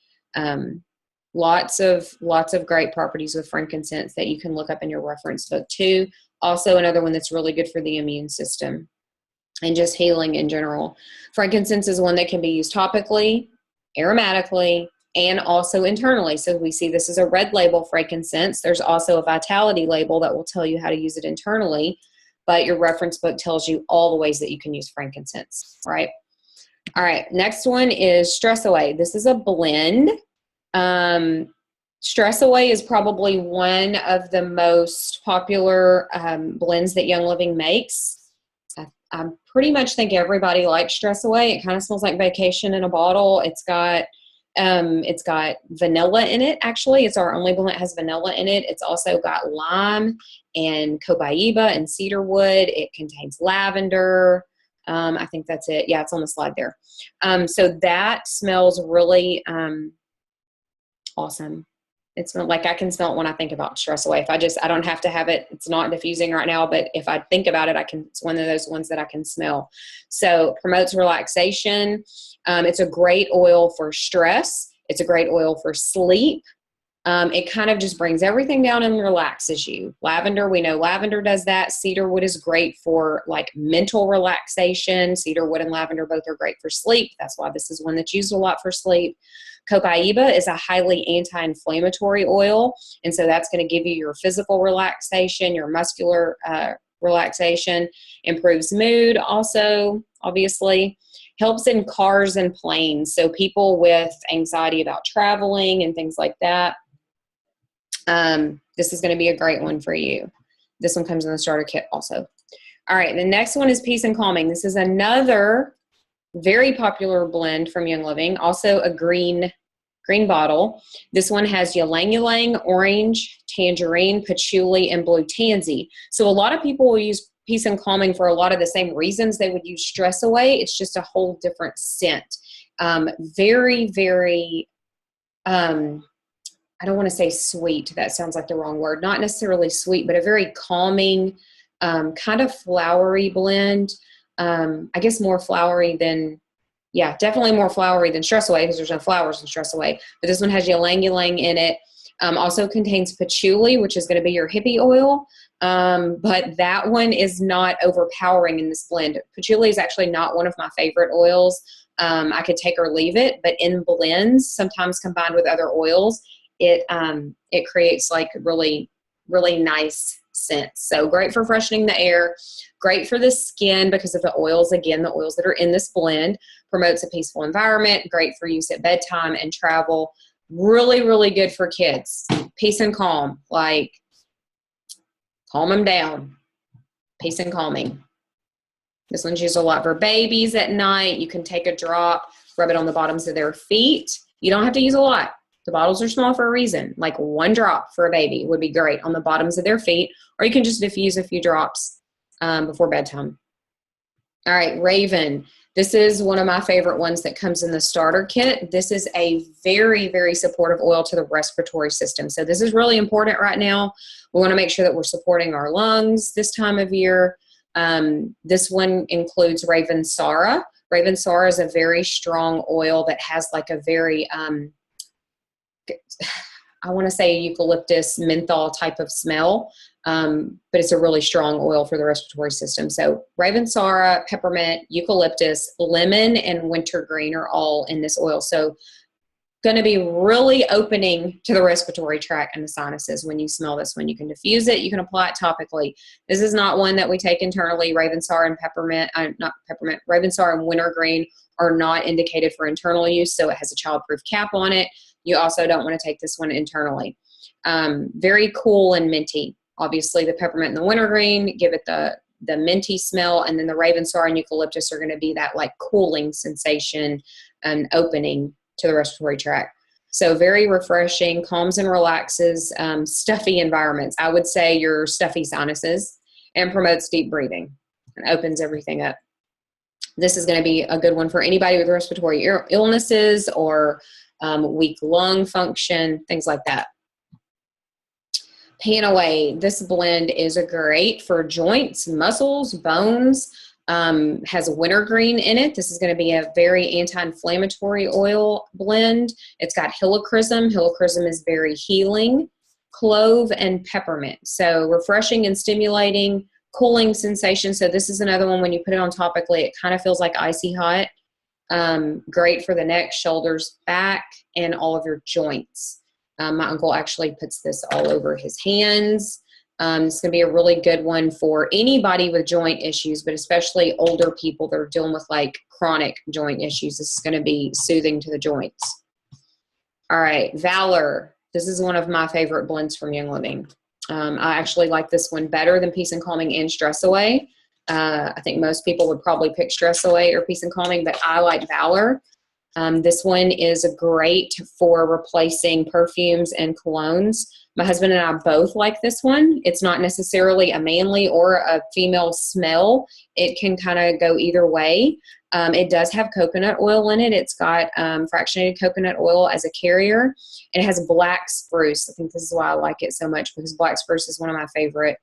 Lots of great properties with frankincense that you can look up in your reference book too. Also another one that's really good for the immune system and just healing in general. Frankincense is one that can be used topically, aromatically, and also internally. So we see this is a red label frankincense. There's also a vitality label that will tell you how to use it internally, but your reference book tells you all the ways that you can use frankincense, right? All right, next one is Stress Away. This is a blend. Stress Away is probably one of the most popular blends that Young Living makes. I pretty much think everybody likes Stress Away. It kind of smells like vacation in a bottle. It's got vanilla in it. Actually, it's our only blend that has vanilla in it. It's also got lime and copaiba and cedarwood. It contains lavender. I think that's it. Yeah, it's on the slide there. So that smells really awesome. It's like I can smell it when I think about Stress Away. I don't have to have it. It's not diffusing right now, but if I think about it, it's one of those ones that I can smell. So promotes relaxation. It's a great oil for stress. It's a great oil for sleep. It kind of just brings everything down and relaxes you. Lavender, we know lavender does that. Cedarwood is great for like mental relaxation. Cedarwood and lavender both are great for sleep. That's why this is one that's used a lot for sleep. Copaiba is a highly anti-inflammatory oil. And so that's going to give you your physical relaxation, your muscular relaxation, improves mood also, obviously. Helps in cars and planes. So people with anxiety about traveling and things like that. This is going to be a great one for you. This one comes in the starter kit also. All right, the next one is Peace and Calming. This is another very popular blend from Young Living, also a green bottle. This one has ylang ylang, orange, tangerine, patchouli, and blue tansy. So a lot of people will use Peace and Calming for a lot of the same reasons they would use Stress Away. It's just a whole different scent. Very, very, I don't want to say sweet. That sounds like the wrong word. Not necessarily sweet, but a very calming, kind of flowery blend. I guess more flowery than, definitely more flowery than Stress Away because there's no flowers in Stress Away. But this one has ylang ylang in it. Also contains patchouli, which is going to be your hippie oil. But that one is not overpowering in this blend. Patchouli is actually not one of my favorite oils. I could take or leave it, but in blends, sometimes combined with other oils, it creates like really, really nice scents. So great for freshening the air, great for the skin because of the oils. Again, the oils that are in this blend promotes a peaceful environment, great for use at bedtime and travel. Really, really good for kids. Peace and calm, like calm them down. Peace and calming. This one's used a lot for babies at night. You can take a drop, rub it on the bottoms of their feet. You don't have to use a lot. The bottles are small for a reason. Like one drop for a baby would be great on the bottoms of their feet, or you can just diffuse a few drops before bedtime. All right, Raven. This is one of my favorite ones that comes in the starter kit. This is a very, very supportive oil to the respiratory system. So this is really important right now. We want to make sure that we're supporting our lungs this time of year. This one includes Ravensara. Ravensara is a very strong oil that has like a very, I want to say eucalyptus menthol type of smell, but it's a really strong oil for the respiratory system. So Ravensara, peppermint, eucalyptus, lemon, and wintergreen are all in this oil. So going to be really opening to the respiratory tract and the sinuses when you smell this one. You can diffuse it. You can apply it topically. This is not one that we take internally. Ravensara and peppermint, Ravensara and wintergreen are not indicated for internal use, so it has a childproof cap on it. You also don't want to take this one internally. Very cool and minty. Obviously, the peppermint and the wintergreen give it the minty smell, and then the Ravensara and eucalyptus are going to be that like cooling sensation and opening to the respiratory tract. So very refreshing, calms and relaxes stuffy environments. I would say your stuffy sinuses, and promotes deep breathing and opens everything up. This is going to be a good one for anybody with respiratory illnesses or weak lung function, things like that. Panaway, this blend is great for joints, muscles, bones, has wintergreen in it. This is going to be a very anti-inflammatory oil blend. It's got helichrysum. Helichrysum is very healing, clove, and peppermint. So refreshing and stimulating, cooling sensation. So this is another one when you put it on topically, it kind of feels like icy hot. Great for the neck, shoulders, back, and all of your joints. My uncle actually puts this all over his hands. It's going to be a really good one for anybody with joint issues, but especially older people that are dealing with like chronic joint issues. This is going to be soothing to the joints. All right, Valor. This is one of my favorite blends from Young Living. I actually like this one better than Peace and Calming and Stress Away. I think most people would probably pick Stress Away or Peace and Calming, but I like Valor. This one is great for replacing perfumes and colognes. My husband and I both like this one. It's not necessarily a manly or a female smell. It can kind of go either way. It does have coconut oil in it. It's got fractionated coconut oil as a carrier. It has black spruce. I think this is why I like it so much, because black spruce is one of my favorite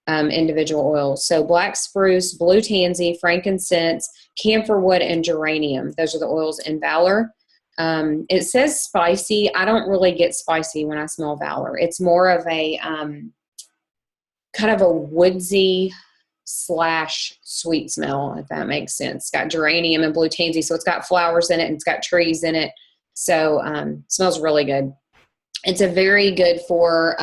individual oils. So black spruce, blue tansy, frankincense, camphor wood, and geranium. Those are the oils in Valor. It says spicy. I don't really get spicy when I smell Valor. It's more of a kind of a woodsy / sweet smell, if that makes sense. It's got geranium and blue tansy, so it's got flowers in it and it's got trees in it. So smells really good. It's a very good for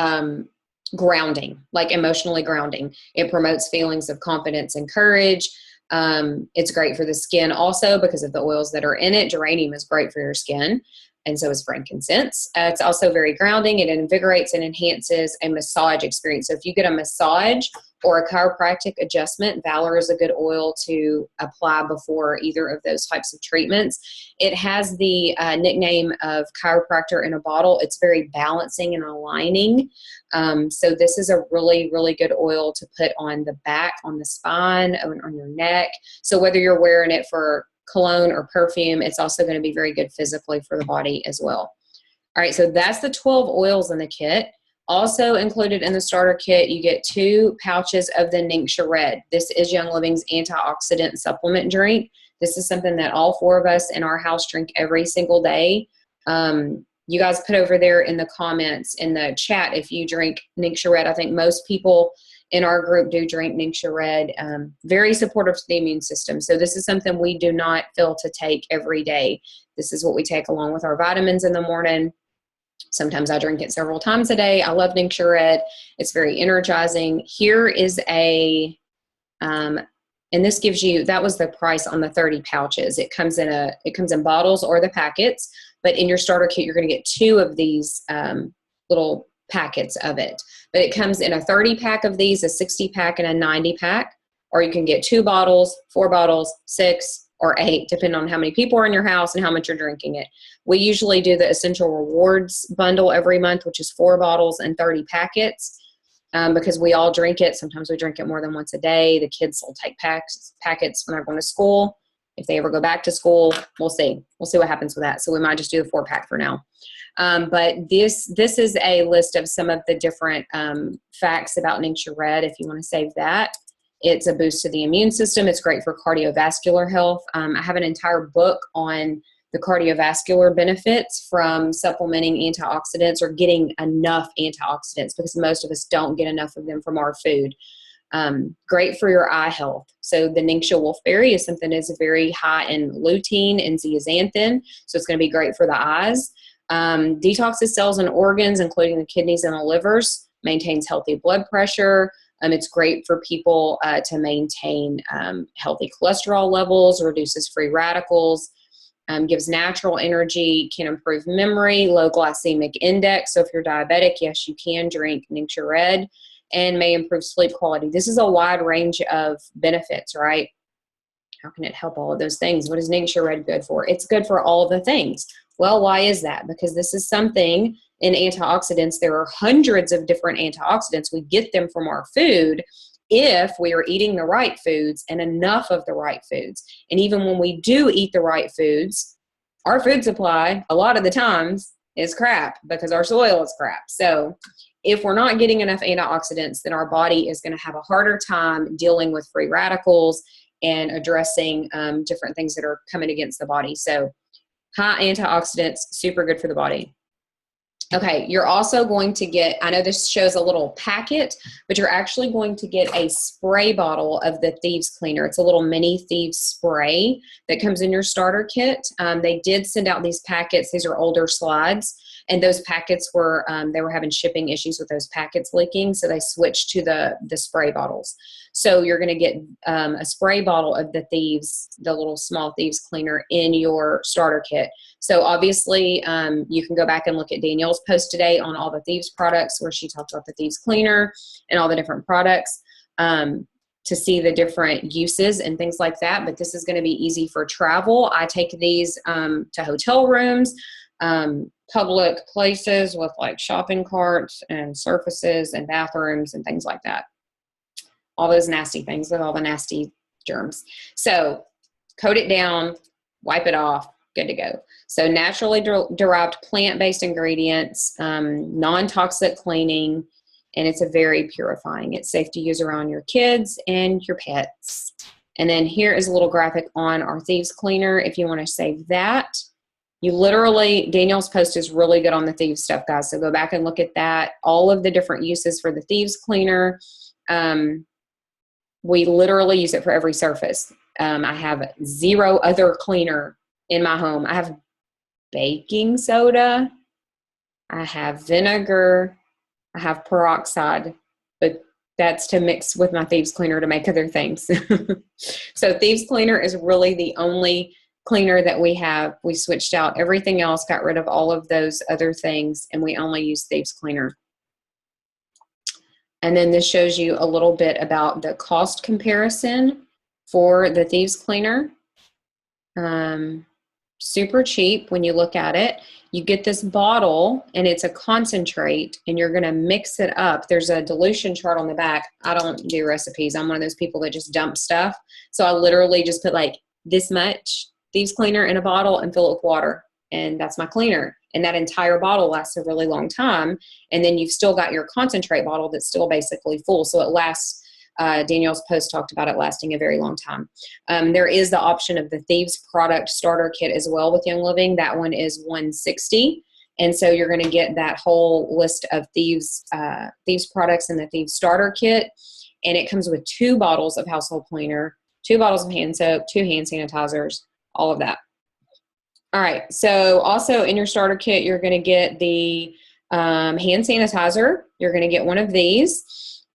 grounding, like emotionally grounding. It promotes feelings of confidence and courage. It's great for the skin also because of the oils that are in it. Geranium is great for your skin, and so is frankincense. It's also very grounding. It invigorates and enhances a massage experience. So if you get a massage or a chiropractic adjustment, Valor is a good oil to apply before either of those types of treatments. It has the nickname of chiropractor in a bottle. It's very balancing and aligning. So this is a really, really good oil to put on the back, on the spine, on your neck. So whether you're wearing it for cologne or perfume, it's also going to be very good physically for the body as well. All right, so that's the 12 oils in the kit. Also included in the starter kit, you get 2 pouches of the Ningxia Red. This is Young Living's antioxidant supplement drink. This is something that all 4 of us in our house drink every single day. You guys put over there in the comments in the chat if you drink Ningxia Red. I think most people in our group do drink Ningxia Red. Very supportive to the immune system. So this is something we do not fail to take every day. This is what we take along with our vitamins in the morning. Sometimes I drink it several times a day. I love Ningxia Red. It's very energizing. Here is a, and this gives you, that was the price on the 30 pouches. It comes in bottles or the packets, but in your starter kit, you're going to get 2 of these little packets of it. But it comes in a 30 pack of these, a 60 pack, and a 90 pack, or you can get 2 bottles, 4 bottles, 6, or 8, depending on how many people are in your house and how much you're drinking it. We usually do the Essential Rewards bundle every month, which is 4 bottles and 30 packets, because we all drink it. Sometimes we drink it more than once a day. The kids will take packets when they're going to school. If they ever go back to school, we'll see. We'll see what happens with that. So we might just do the 4-pack for now. But this is a list of some of the different facts about Ningxia Red, if you want to save that. It's a boost to the immune system. It's great for cardiovascular health. I have an entire book on the cardiovascular benefits from supplementing antioxidants or getting enough antioxidants, because most of us don't get enough of them from our food. Great for your eye health. So the Ningxia Wolfberry is something that's very high in lutein and zeaxanthin. So it's going to be great for the eyes. Detoxes cells and organs, including the kidneys and the livers, maintains healthy blood pressure. It's great for people to maintain healthy cholesterol levels, reduces free radicals, gives natural energy, can improve memory, low glycemic index. So if you're diabetic, yes, you can drink Ningxia Red, and may improve sleep quality. This is a wide range of benefits, right? How can it help all of those things? What is Ningxia Red good for? It's good for all of the things. Well, why is that? Because this is something in antioxidants. There are hundreds of different antioxidants. We get them from our food if we are eating the right foods and enough of the right foods. And even when we do eat the right foods, our food supply, a lot of the times, is crap because our soil is crap. So if we're not getting enough antioxidants, then our body is going to have a harder time dealing with free radicals and addressing different things that are coming against the body. So high antioxidants, super good for the body. Okay, you're also going to get, I know this shows a little packet, but you're actually going to get a spray bottle of the Thieves Cleaner. It's a little mini Thieves spray that comes in your starter kit. They did send out these packets. These are older slides, and those packets were, they were having shipping issues with those packets leaking, so they switched to the spray bottles. So you're going to get a spray bottle of the Thieves, the little small Thieves Cleaner in your starter kit. So obviously you can go back and look at Danielle's post today on all the Thieves products where she talked about the Thieves Cleaner and all the different products to see the different uses and things like that. But this is going to be easy for travel. I take these to hotel rooms. public places with like shopping carts and surfaces and bathrooms and things like that. All those nasty things with all the nasty germs. So coat it down, wipe it off, good to go. So naturally derived plant-based ingredients, non-toxic cleaning, and it's a very purifying. It's safe to use around your kids and your pets. And then here is a little graphic on our Thieves Cleaner if you want to save that. You literally, Danielle's post is really good on the Thieves stuff, guys. So go back and look at that. All of the different uses for the Thieves Cleaner. We literally use it for every surface. I have 0 other cleaner in my home. I have baking soda. I have vinegar. I have peroxide, but that's to mix with my Thieves Cleaner to make other things. So Thieves Cleaner is really the only cleaner that we have. We switched out everything else, got rid of all of those other things, and we only use Thieves Cleaner. And then this shows you a little bit about the cost comparison for the Thieves Cleaner. Super cheap when you look at it. You get this bottle and it's a concentrate and you're going to mix it up. There's a dilution chart on the back. I don't do recipes. I'm one of those people that just dump stuff. So I literally just put like this much Thieves Cleaner in a bottle and fill it with water. And that's my cleaner. And that entire bottle lasts a really long time. And then you've still got your concentrate bottle that's still basically full. So it lasts, Danielle's post talked about it lasting a very long time. There is the option of the Thieves product starter kit as well with Young Living. That one is $160. And so you're going to get that whole list of Thieves products in the Thieves starter kit. And it comes with 2 bottles of household cleaner, 2 bottles of hand soap, 2 hand sanitizers, all of that. All right. So also in your starter kit, you're going to get the hand sanitizer. You're going to get one of these.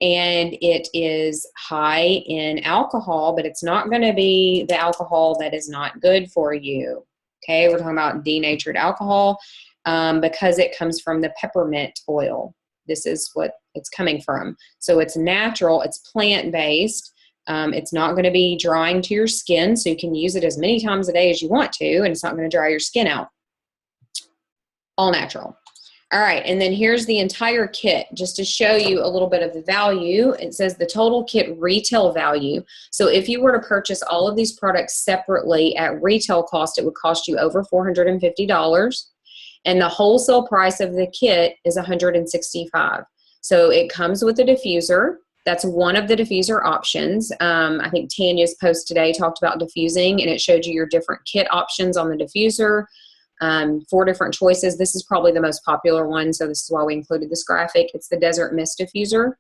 And it is high in alcohol, but it's not going to be the alcohol that is not good for you. Okay, we're talking about denatured alcohol because it comes from the peppermint oil. This is what it's coming from. So it's natural, it's plant-based. It's not going to be drying to your skin, so you can use it as many times a day as you want to, and it's not going to dry your skin out. All natural. All right, and then here's the entire kit, just to show you a little bit of the value. It says the total kit retail value. So if you were to purchase all of these products separately at retail cost, it would cost you over $450. And the wholesale price of the kit is $165. So it comes with a diffuser. That's one of the diffuser options. I think Tanya's post today talked about diffusing, and it showed you your different kit options on the diffuser. 4 different choices. This is probably the most popular one, so this is why we included this graphic. It's the Desert Mist Diffuser,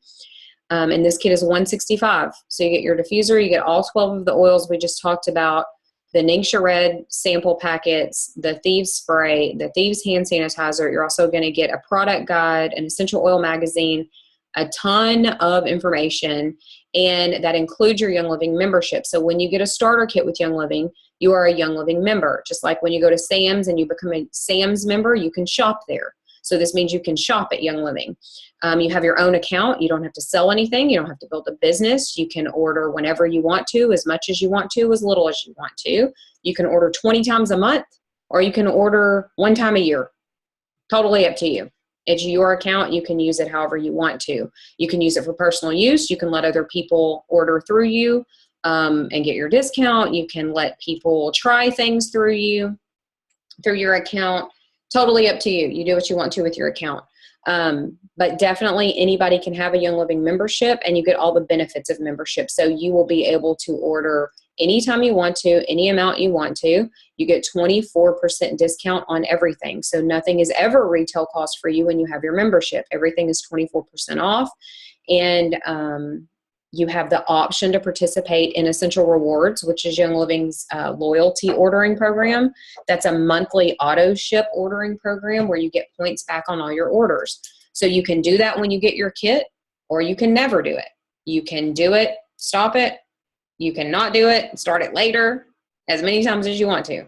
and this kit is $165. So you get your diffuser, you get all 12 of the oils we just talked about, the Ningxia Red sample packets, the Thieves spray, the Thieves hand sanitizer. You're also going to get a product guide, an essential oil magazine, a ton of information, and that includes your Young Living membership. So when you get a starter kit with Young Living, you are a Young Living member. Just like when you go to Sam's and you become a Sam's member, you can shop there. So this means you can shop at Young Living. You have your own account. You don't have to sell anything. You don't have to build a business. You can order whenever you want to, as much as you want to, as little as you want to. You can order 20 times a month, or you can order 1 time a year. Totally up to you. It's your account. You can use it however you want to. You can use it for personal use. You can let other people order through you and get your discount. You can let people try things through you, through your account. Totally up to you. You do what you want to with your account. But definitely anybody can have a Young Living membership, and you get all the benefits of membership. So you will be able to order anytime you want to, any amount you want to. You get 24% discount on everything. So nothing is ever retail cost for you when you have your membership. Everything is 24% off. And you have the option to participate in Essential Rewards, which is Young Living's loyalty ordering program. That's a monthly auto ship ordering program where you get points back on all your orders. So you can do that when you get your kit, or you can never do it. You can do it, stop it. You can not do it, start it later, as many times as you want to.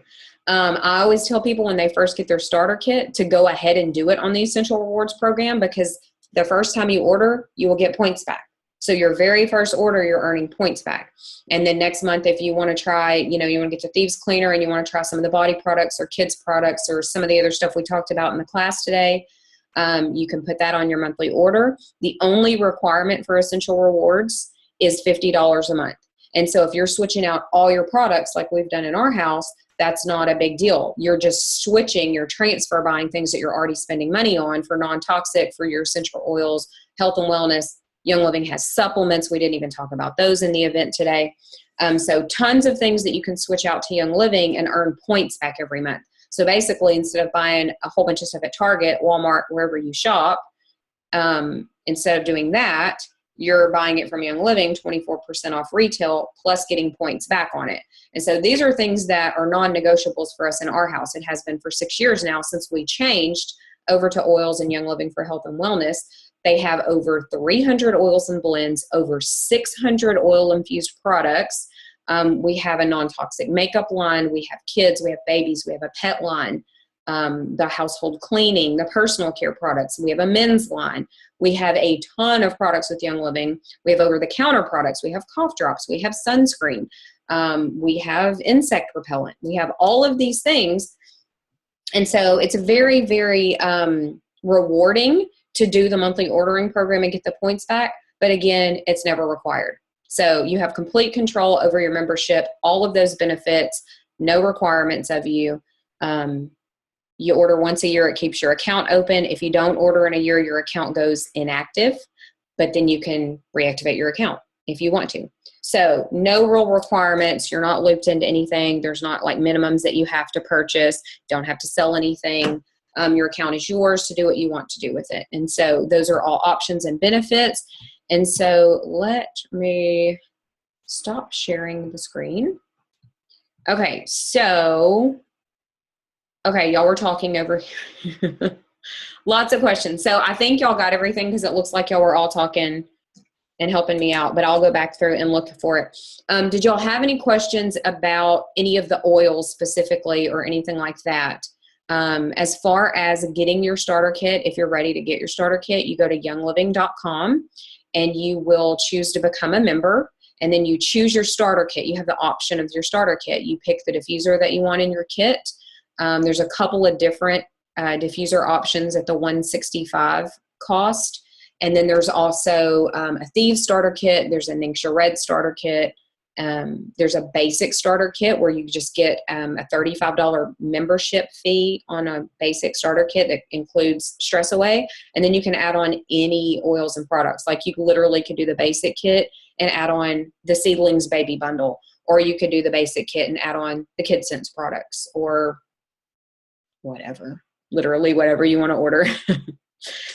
I always tell people when they first get their starter kit to go ahead and do it on the Essential Rewards program, because the first time you order, you will get points back. So your very first order, you're earning points back. And then next month, if you want to try, you want to get to Thieves Cleaner and you want to try some of the body products or kids products or some of the other stuff we talked about in the class today, you can put that on your monthly order. The only requirement for Essential Rewards is $50 a month. And so if you're switching out all your products like we've done in our house, that's not a big deal. You're just switching, your transfer buying things that you're already spending money on for non-toxic, for your essential oils, health and wellness. Young Living has supplements. We didn't even talk about those in the event today. So tons of things that you can switch out to Young Living and earn points back every month. So basically, instead of buying a whole bunch of stuff at Target, Walmart, wherever you shop, instead of doing that, you're buying it from Young Living, 24% off retail, plus getting points back on it. And so these are things that are non-negotiables for us in our house. It has been for 6 years now since we changed over to oils and Young Living for health and wellness. They have over 300 oils and blends, over 600 oil-infused products. We have a non-toxic makeup line. We have kids. We have babies. We have a pet line. The household cleaning, the personal care products. We have a men's line. We have a ton of products with Young Living. We have over-the-counter products. We have cough drops. We have sunscreen. We have insect repellent. We have all of these things. And so it's very, very rewarding to do the monthly ordering program and get the points back. But again, it's never required. So you have complete control over your membership, all of those benefits, no requirements of you. You order once a year, it keeps your account open. If you don't order in a year, your account goes inactive, but then you can reactivate your account if you want to. So no real requirements. You're not looped into anything. There's not like minimums that you have to purchase. Don't have to sell anything. Your account is yours to do what you want to do with it. And so those are all options and benefits. And so let me stop sharing the screen. Okay, so, y'all were talking over here. Lots of questions. So I think y'all got everything because it looks like y'all were all talking and helping me out, but I'll go back through and look for it. Did y'all have any questions about any of the oils specifically or anything like that? As far as getting your starter kit, if you're ready to get your starter kit, you go to youngliving.com and you will choose to become a member. And then you choose your starter kit. You have the option of your starter kit. You pick the diffuser that you want in your kit. There's a couple of different diffuser options at the $165 cost. And then there's also a Thieves starter kit. There's a Ningxia Red starter kit. There's a basic starter kit where you just get a $35 membership fee on a basic starter kit that includes Stress Away. And then you can add on any oils and products. Like you literally could do the basic kit and add on the Seedlings Baby Bundle. Or you could do the basic kit and add on the KidSense products or whatever. Literally whatever you want to order.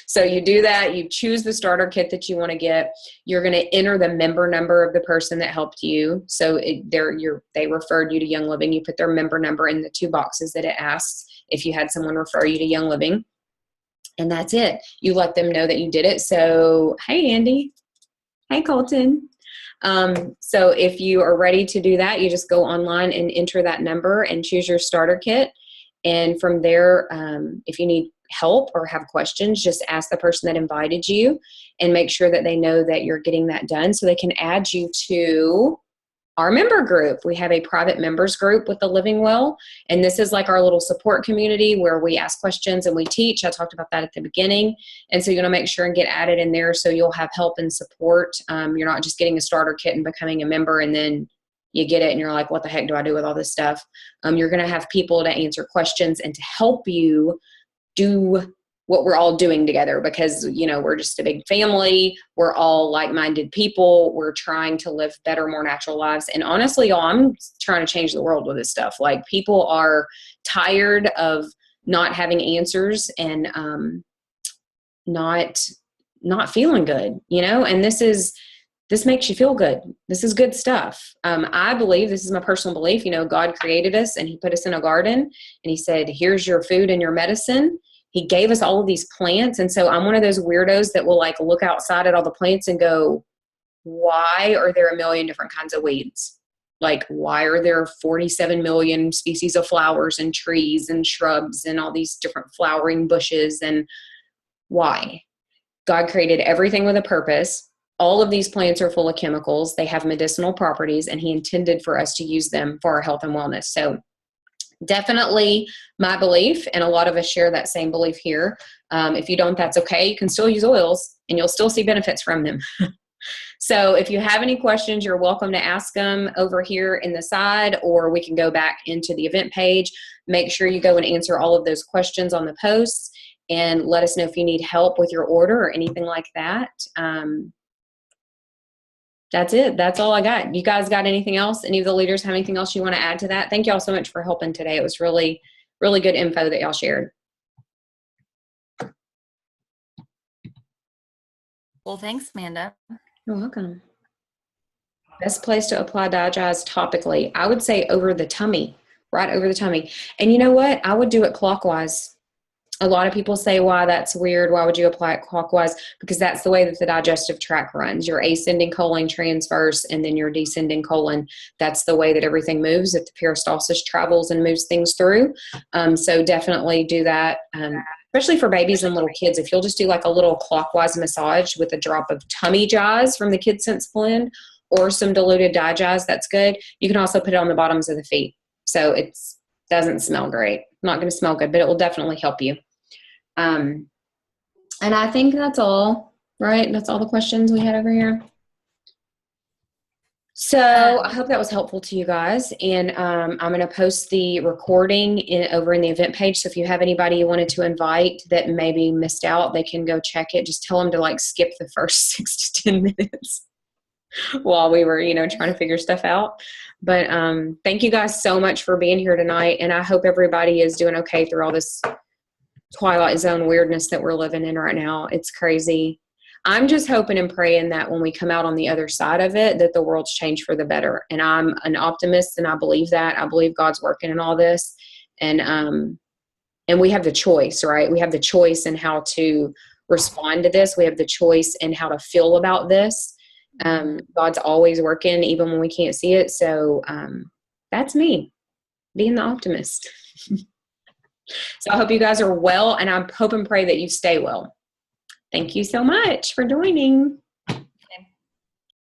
So you do that, you choose the starter kit that you want to get. You're going to enter the member number of the person that helped you. So they referred you to Young Living. You put their member number in the 2 boxes that it asks if you had someone refer you to Young Living. And that's it. You let them know that you did it. So, hey, Andy. Hey, Colton. So if you are ready to do that, you just go online and enter that number and choose your starter kit. And from there, if you need help or have questions, just ask the person that invited you and make sure that they know that you're getting that done so they can add you to our member group. We have a private members group with the Living Well, and this is like our little support community where we ask questions and we teach. I talked about that at the beginning. And so you're going to make sure and get added in there so you'll have help and support. You're not just getting a starter kit and becoming a member and then you get it and you're like, what the heck do I do with all this stuff? You're going to have people to answer questions and to help you do what we're all doing together because, we're just a big family. We're all like-minded people. We're trying to live better, more natural lives. And honestly, y'all, I'm trying to change the world with this stuff. Like people are tired of not having answers and not feeling good, and this makes you feel good. This is good stuff. I believe, this is my personal belief, God created us and he put us in a garden and he said, here's your food and your medicine. He gave us all of these plants. And so I'm one of those weirdos that will like look outside at all the plants and go, why are there a million different kinds of weeds? Like, why are there 47 million species of flowers and trees and shrubs and all these different flowering bushes? And why? God created everything with a purpose. all of these plants are full of chemicals. They have medicinal properties, and he intended for us to use them for our health and wellness. So definitely my belief, and a lot of us share that same belief here. If you don't, that's okay. You can still use oils and you'll still see benefits from them. So if you have any questions, you're welcome to ask them over here in the side, or we can go back into the event page. Make sure you go and answer all of those questions on the posts, and let us know if you need help with your order or anything like that. That's it. That's all I got. You guys got anything else? Any of the leaders have anything else you want to add to that? Thank you all so much for helping today. It was really, really good info that y'all shared. Well, thanks, Amanda. You're welcome. Best place to apply Digest topically, I would say over the tummy, right over the tummy. And you know what? I would do it clockwise. A lot of people say, why that's weird. Why would you apply it clockwise? Because that's the way that the digestive tract runs. Your ascending colon transverse, and then your descending colon. That's the way that everything moves, that the peristalsis travels and moves things through. So definitely do that, especially for babies and little kids. If you'll just do like a little clockwise massage with a drop of tummy Jazz from the Kids Sense blend, or some diluted Digest, that's good. You can also put it on the bottoms of the feet. So it doesn't smell great. Not going to smell good, but it will definitely help you. And I think that's all, right? That's all the questions we had over here. So I hope that was helpful to you guys. And I'm going to post the recording over in the event page. So if you have anybody you wanted to invite that maybe missed out, they can go check it. Just tell them to like skip the first 6 to 10 minutes while we were, trying to figure stuff out. But thank you guys so much for being here tonight. And I hope everybody is doing okay through all this Twilight Zone weirdness that we're living in right now. It's crazy. I'm just hoping and praying that when we come out on the other side of it, that the world's changed for the better. And I'm an optimist, and I believe that. I believe God's working in all this. And we have the choice, right? We have the choice in how to respond to this. We have the choice in how to feel about this. God's always working, even when we can't see it. So that's me, being the optimist. So I hope you guys are well, and I hope and pray that you stay well. Thank you so much for joining.